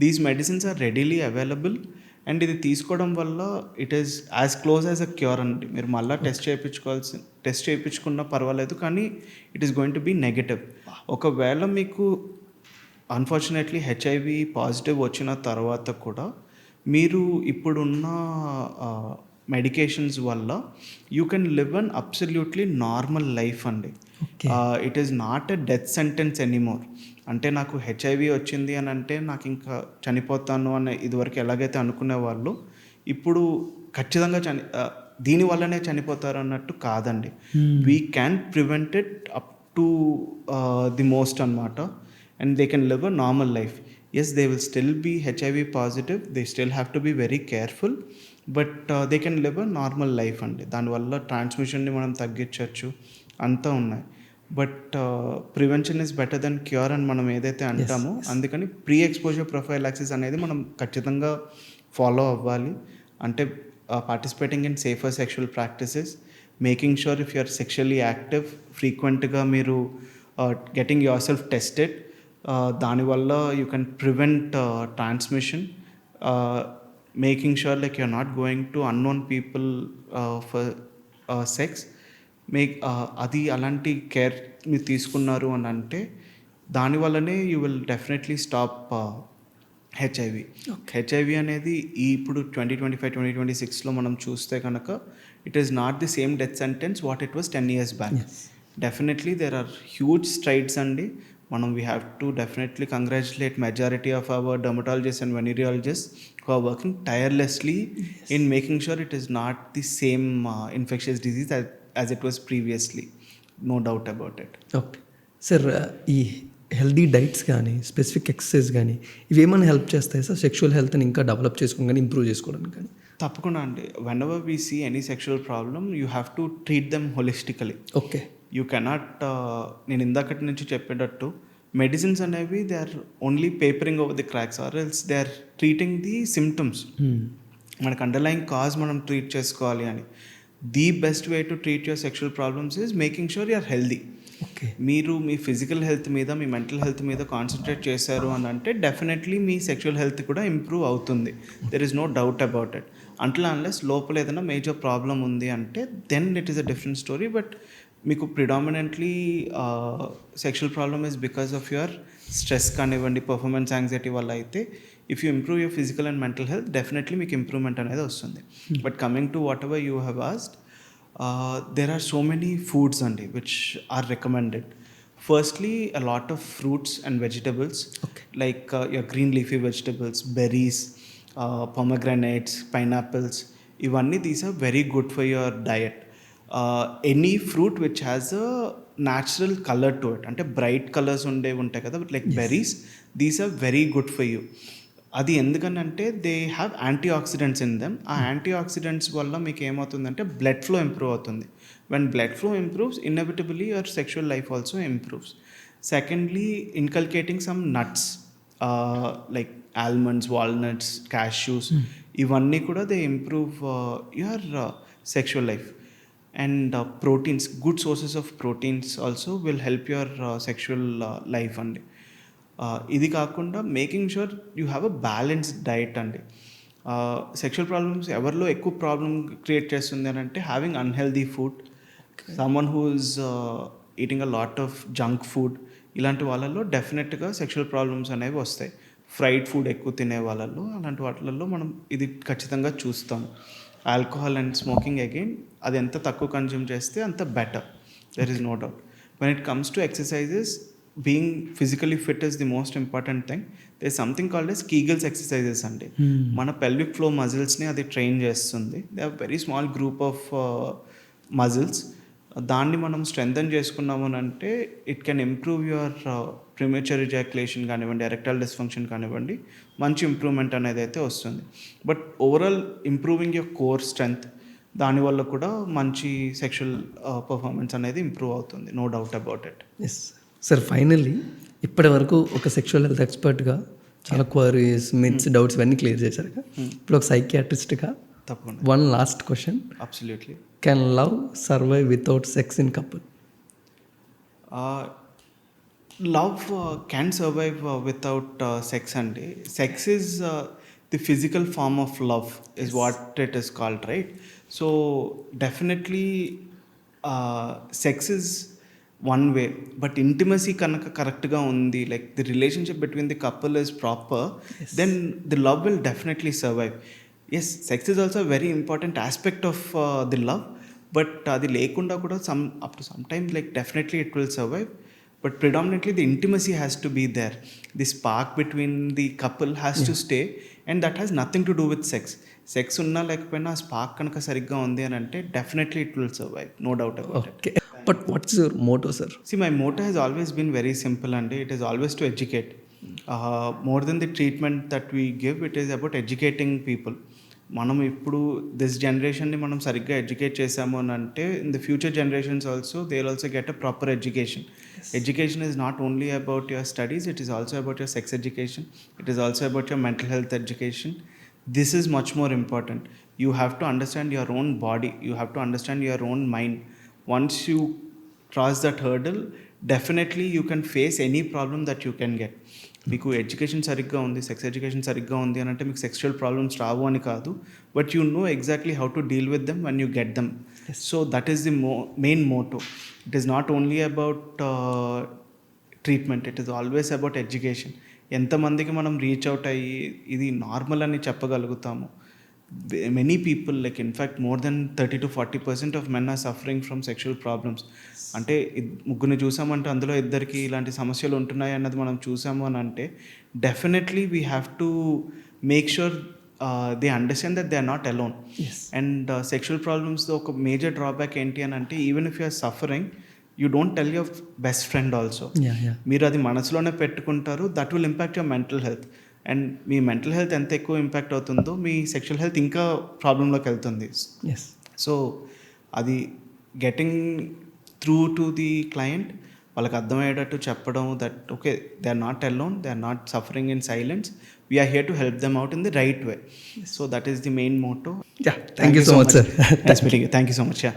these medicines are readily available. And ఇది తీసుకోవడం వల్ల it is as close as a cure అండి. మీరు మళ్ళీ టెస్ట్ చేయించుకున్నా పర్వాలేదు, కానీ it is going to be negative. ఒకవేళ మీకు అన్ఫార్చునేట్లీ HIV పాజిటివ్ వచ్చిన తర్వాత కూడా మీరు ఇప్పుడున్న మెడికేషన్స్ వల్ల you can live an absolutely normal life అండి. It is not a death sentence anymore. అంటే నాకు HIV వచ్చింది అని అంటే నాకు ఇంకా చనిపోతాను అని ఇదివరకు ఎలాగైతే అనుకునేవాళ్ళు, ఇప్పుడు ఖచ్చితంగా దీనివల్లనే చనిపోతారు అన్నట్టు కాదండి. We can prevent it up to the most అనమాట. And they can live a normal life. Yes, they will still be HIV positive. They still have to be very careful. But they can live a normal life అండి. దానివల్ల ట్రాన్స్మిషన్ని మనం తగ్గించవచ్చు, అంతా ఉన్నాయి. But prevention is better than cure అని మనం ఏదైతే అంటామో, అందుకని ప్రీ ఎక్స్పోజర్ ప్రొఫైలాక్సిస్ అనేది మనం ఖచ్చితంగా ఫాలో అవ్వాలి. అంటే participating in safer sexual practices, making sure if you are sexually active, ఫ్రీక్వెంట్గా మీరు గెటింగ్ యువర్ సెల్ఫ్ టెస్టెడ్. దానివల్ల you can prevent transmission. Making sure like you're not going to unknown people for sex. అది అలాంటి care మీరు తీసుకున్నారు అని అంటే దానివల్లనే you will definitely stop HIV. HIV అనేది ఇప్పుడు 2025-2026లో మనం చూస్తే కనుక it is not the same death sentence what it was 10 years back. Definitely there are huge strides అండి. we have to definitely congratulate majority of our dermatologists and venereologists who are working tirelessly in making sure it is not the same infectious disease as it was previously. No doubt about it. Okay. Sir, ఈ healthy diets కానీ specific exercise కానీ ఇవి ఏమైనా help చేస్తాయి sir sexual హెల్త్ని ఇంకా develop చేసుకోవడం కానీ ఇంప్రూవ్ చేసుకోవడానికి కానీ? తప్పకుండా అండి. whenever we see any sexual problem you have to treat them holistically. Okay. You cannot నేను ఇందాకటి నుంచి చెప్పేటట్టు మెడిసిన్స్ అనేవి they are only papering over the cracks or else they are treating the symptoms. మనకు అండర్లైన్ కాజ్ మనం treat చేసుకోవాలి అని. The best way to treat your sexual problems is making sure you are healthy. Okay. మీరు మీ physical health మీద, మీ mental health మీద concentrate చేశారు అని అంటే డెఫినెట్లీ మీ సెక్షువల్ హెల్త్ కూడా ఇంప్రూవ్ అవుతుంది. There is no doubt about it. Until unless లోపల ఏదైనా మేజర్ ప్రాబ్లం ఉంది అంటే then it is a different story. But మీకు predominantly sexual problem is because of your stress కానివ్వండి, పర్ఫార్మెన్స్ యాంగ్జైటీ వల్ల అయితే if you improve your physical and mental health definitely మీకు improvement అనేది వస్తుంది. But coming to whatever you have asked, there are so many foods andi which are recommended. Firstly, a lot of fruits and vegetables, like your green leafy vegetables, berries, pomegranates, pineapples, ivanni these are very good for your diet. Any fruit which has a natural color to it, ante bright colors unde untayi kada, like berries, these are very good for you. అది ఎందుకనంటే they have antioxidants in them. ఆ antioxidants వల్ల మీకు ఏమవుతుందంటే blood flow improve అవుతుంది. When blood flow improves, inevitably your sexual life also improves. Secondly, inculcating some nuts like almonds, walnuts, cashews, ఇవన్నీ కూడా they improve your sexual life. And proteins, good sources of proteins also will help your sexual life అండి. ఇది కాకుండా making sure you have a balanced diet అండి. Sexual problems ఎవరిలో ఎక్కువ problem create చేస్తుంది అని అంటే having unhealthy food, someone who is eating a lot of junk food, ఇలాంటి వాళ్ళల్లో డెఫినెట్గా సెక్షువల్ ప్రాబ్లమ్స్ అనేవి వస్తాయి. ఫ్రైడ్ ఫుడ్ ఎక్కువ తినే వాళ్ళల్లో, అలాంటి వాటిల్లో మనం ఇది ఖచ్చితంగా చూస్తాం. ఆల్కహాల్ అండ్ స్మోకింగ్ అగైన్, అది ఎంత తక్కువ కన్జ్యూమ్ చేస్తే అంత better, there is no doubt. When it comes to exercises, being physically fit is the most important thing. There is something called as Kegels exercises అండి. మన pelvic floor muscles ని అది train చేస్తుంది. They are very small group of muscles. దాన్ని మనం strengthen చేసుకున్నాము అని అంటే it can improve your premature ejaculation కానివ్వండి, ఎరెక్టైల్ డిస్ఫంక్షన్ కానివ్వండి, మంచి ఇంప్రూవ్మెంట్ అనేది అయితే వస్తుంది. But overall improving your core strength, దానివల్ల కూడా మంచి సెక్షువల్ పర్ఫార్మెన్స్ అనేది ఇంప్రూవ్ అవుతుంది. No doubt about it. Yes sir, finally ఇప్పటి వరకు ఒక సెక్షువల్ హెల్త్ ఎక్స్పర్ట్గా చాలా క్వరీస్, మిత్స్, డౌట్స్ ఇవన్నీ క్లియర్ చేశారు. ఇప్పుడు ఒక సైకియాట్రిస్ట్గా తప్పకుండా one last question. Absolutely. Can love survive without sex in couple? Love can survive without sex అండి. Sex is the physical form of love is what it is called, right? So definitely sex is one way, but intimacy కనుక కరెక్ట్గా ఉంది, like the relationship between the couple is proper, then the love will definitely survive. Yes, sex is also very important aspect of the love, but అది లేకుండా కూడా up to some time like definitely it will survive. But predominantly the intimacy has to be there. The spark between the couple has to stay, and that has nothing to do with sex. Sex unna lekapena spark kanaka sarigga undi ani ante definitely it will survive, no doubt about it. Okay, but what's your motto, sir? See, my motto has always been very simple, and it is always to educate. More than the treatment that we give, it is about educating people. మనం ఇప్పుడు this జనరేషన్ని మనం సరిగ్గా educate చేసాము అని అంటే in the future generations also they will also get a proper education. Education is not only about your studies, it is also about your sex education, it is also about your mental health education. This is much more important. You have to understand your own body, you have to understand your own mind. Once you cross that hurdle, definitely you can face any problem that you can get. మీకు education సరిగ్గా ఉంది, sex education సరిగ్గా ఉంది అని అంటే మీకు sexual problems రావు అని కాదు, but you know exactly how to deal with them when you get them. So that is the main Moto. It is not only about treatment, it is always about education. ఎంతమందికి మనం reach out అయ్యి ఇది normal అని చెప్పగలుగుతాము. Many people, like in fact more than 30 to 40% of men are suffering from sexual problems. అంటే ముగ్గురిని చూసామంటే అందులో ఇద్దరికి ఇలాంటి సమస్యలు ఉంటున్నాయి అన్నది మనం చూసాము అని అంటే definitely we have to make sure they understand that they are not alone. And sexual ప్రాబ్లమ్స్లో ఒక మేజర్ డ్రాబ్యాక్ ఏంటి అని అంటే even if you are suffering, you don't tell your best friend also. మీరు అది మనసులోనే పెట్టుకుంటారు, that will impact your mental health. And మీ మెంటల్ హెల్త్ ఎంత ఎక్కువ ఇంపాక్ట్ అవుతుందో మీ సెక్షువల్ హెల్త్ ఇంకా ప్రాబ్లంలోకి వెళ్తుంది. సో అది getting through to the client, వాళ్ళకి అర్థమయ్యేటట్టు చెప్పడం that okay they are not alone, they are not suffering in silence, we're here to help them out in the right way. So that is the main motto. Thank you so much, sir. Nice meeting you. Thank you so much. Yeah.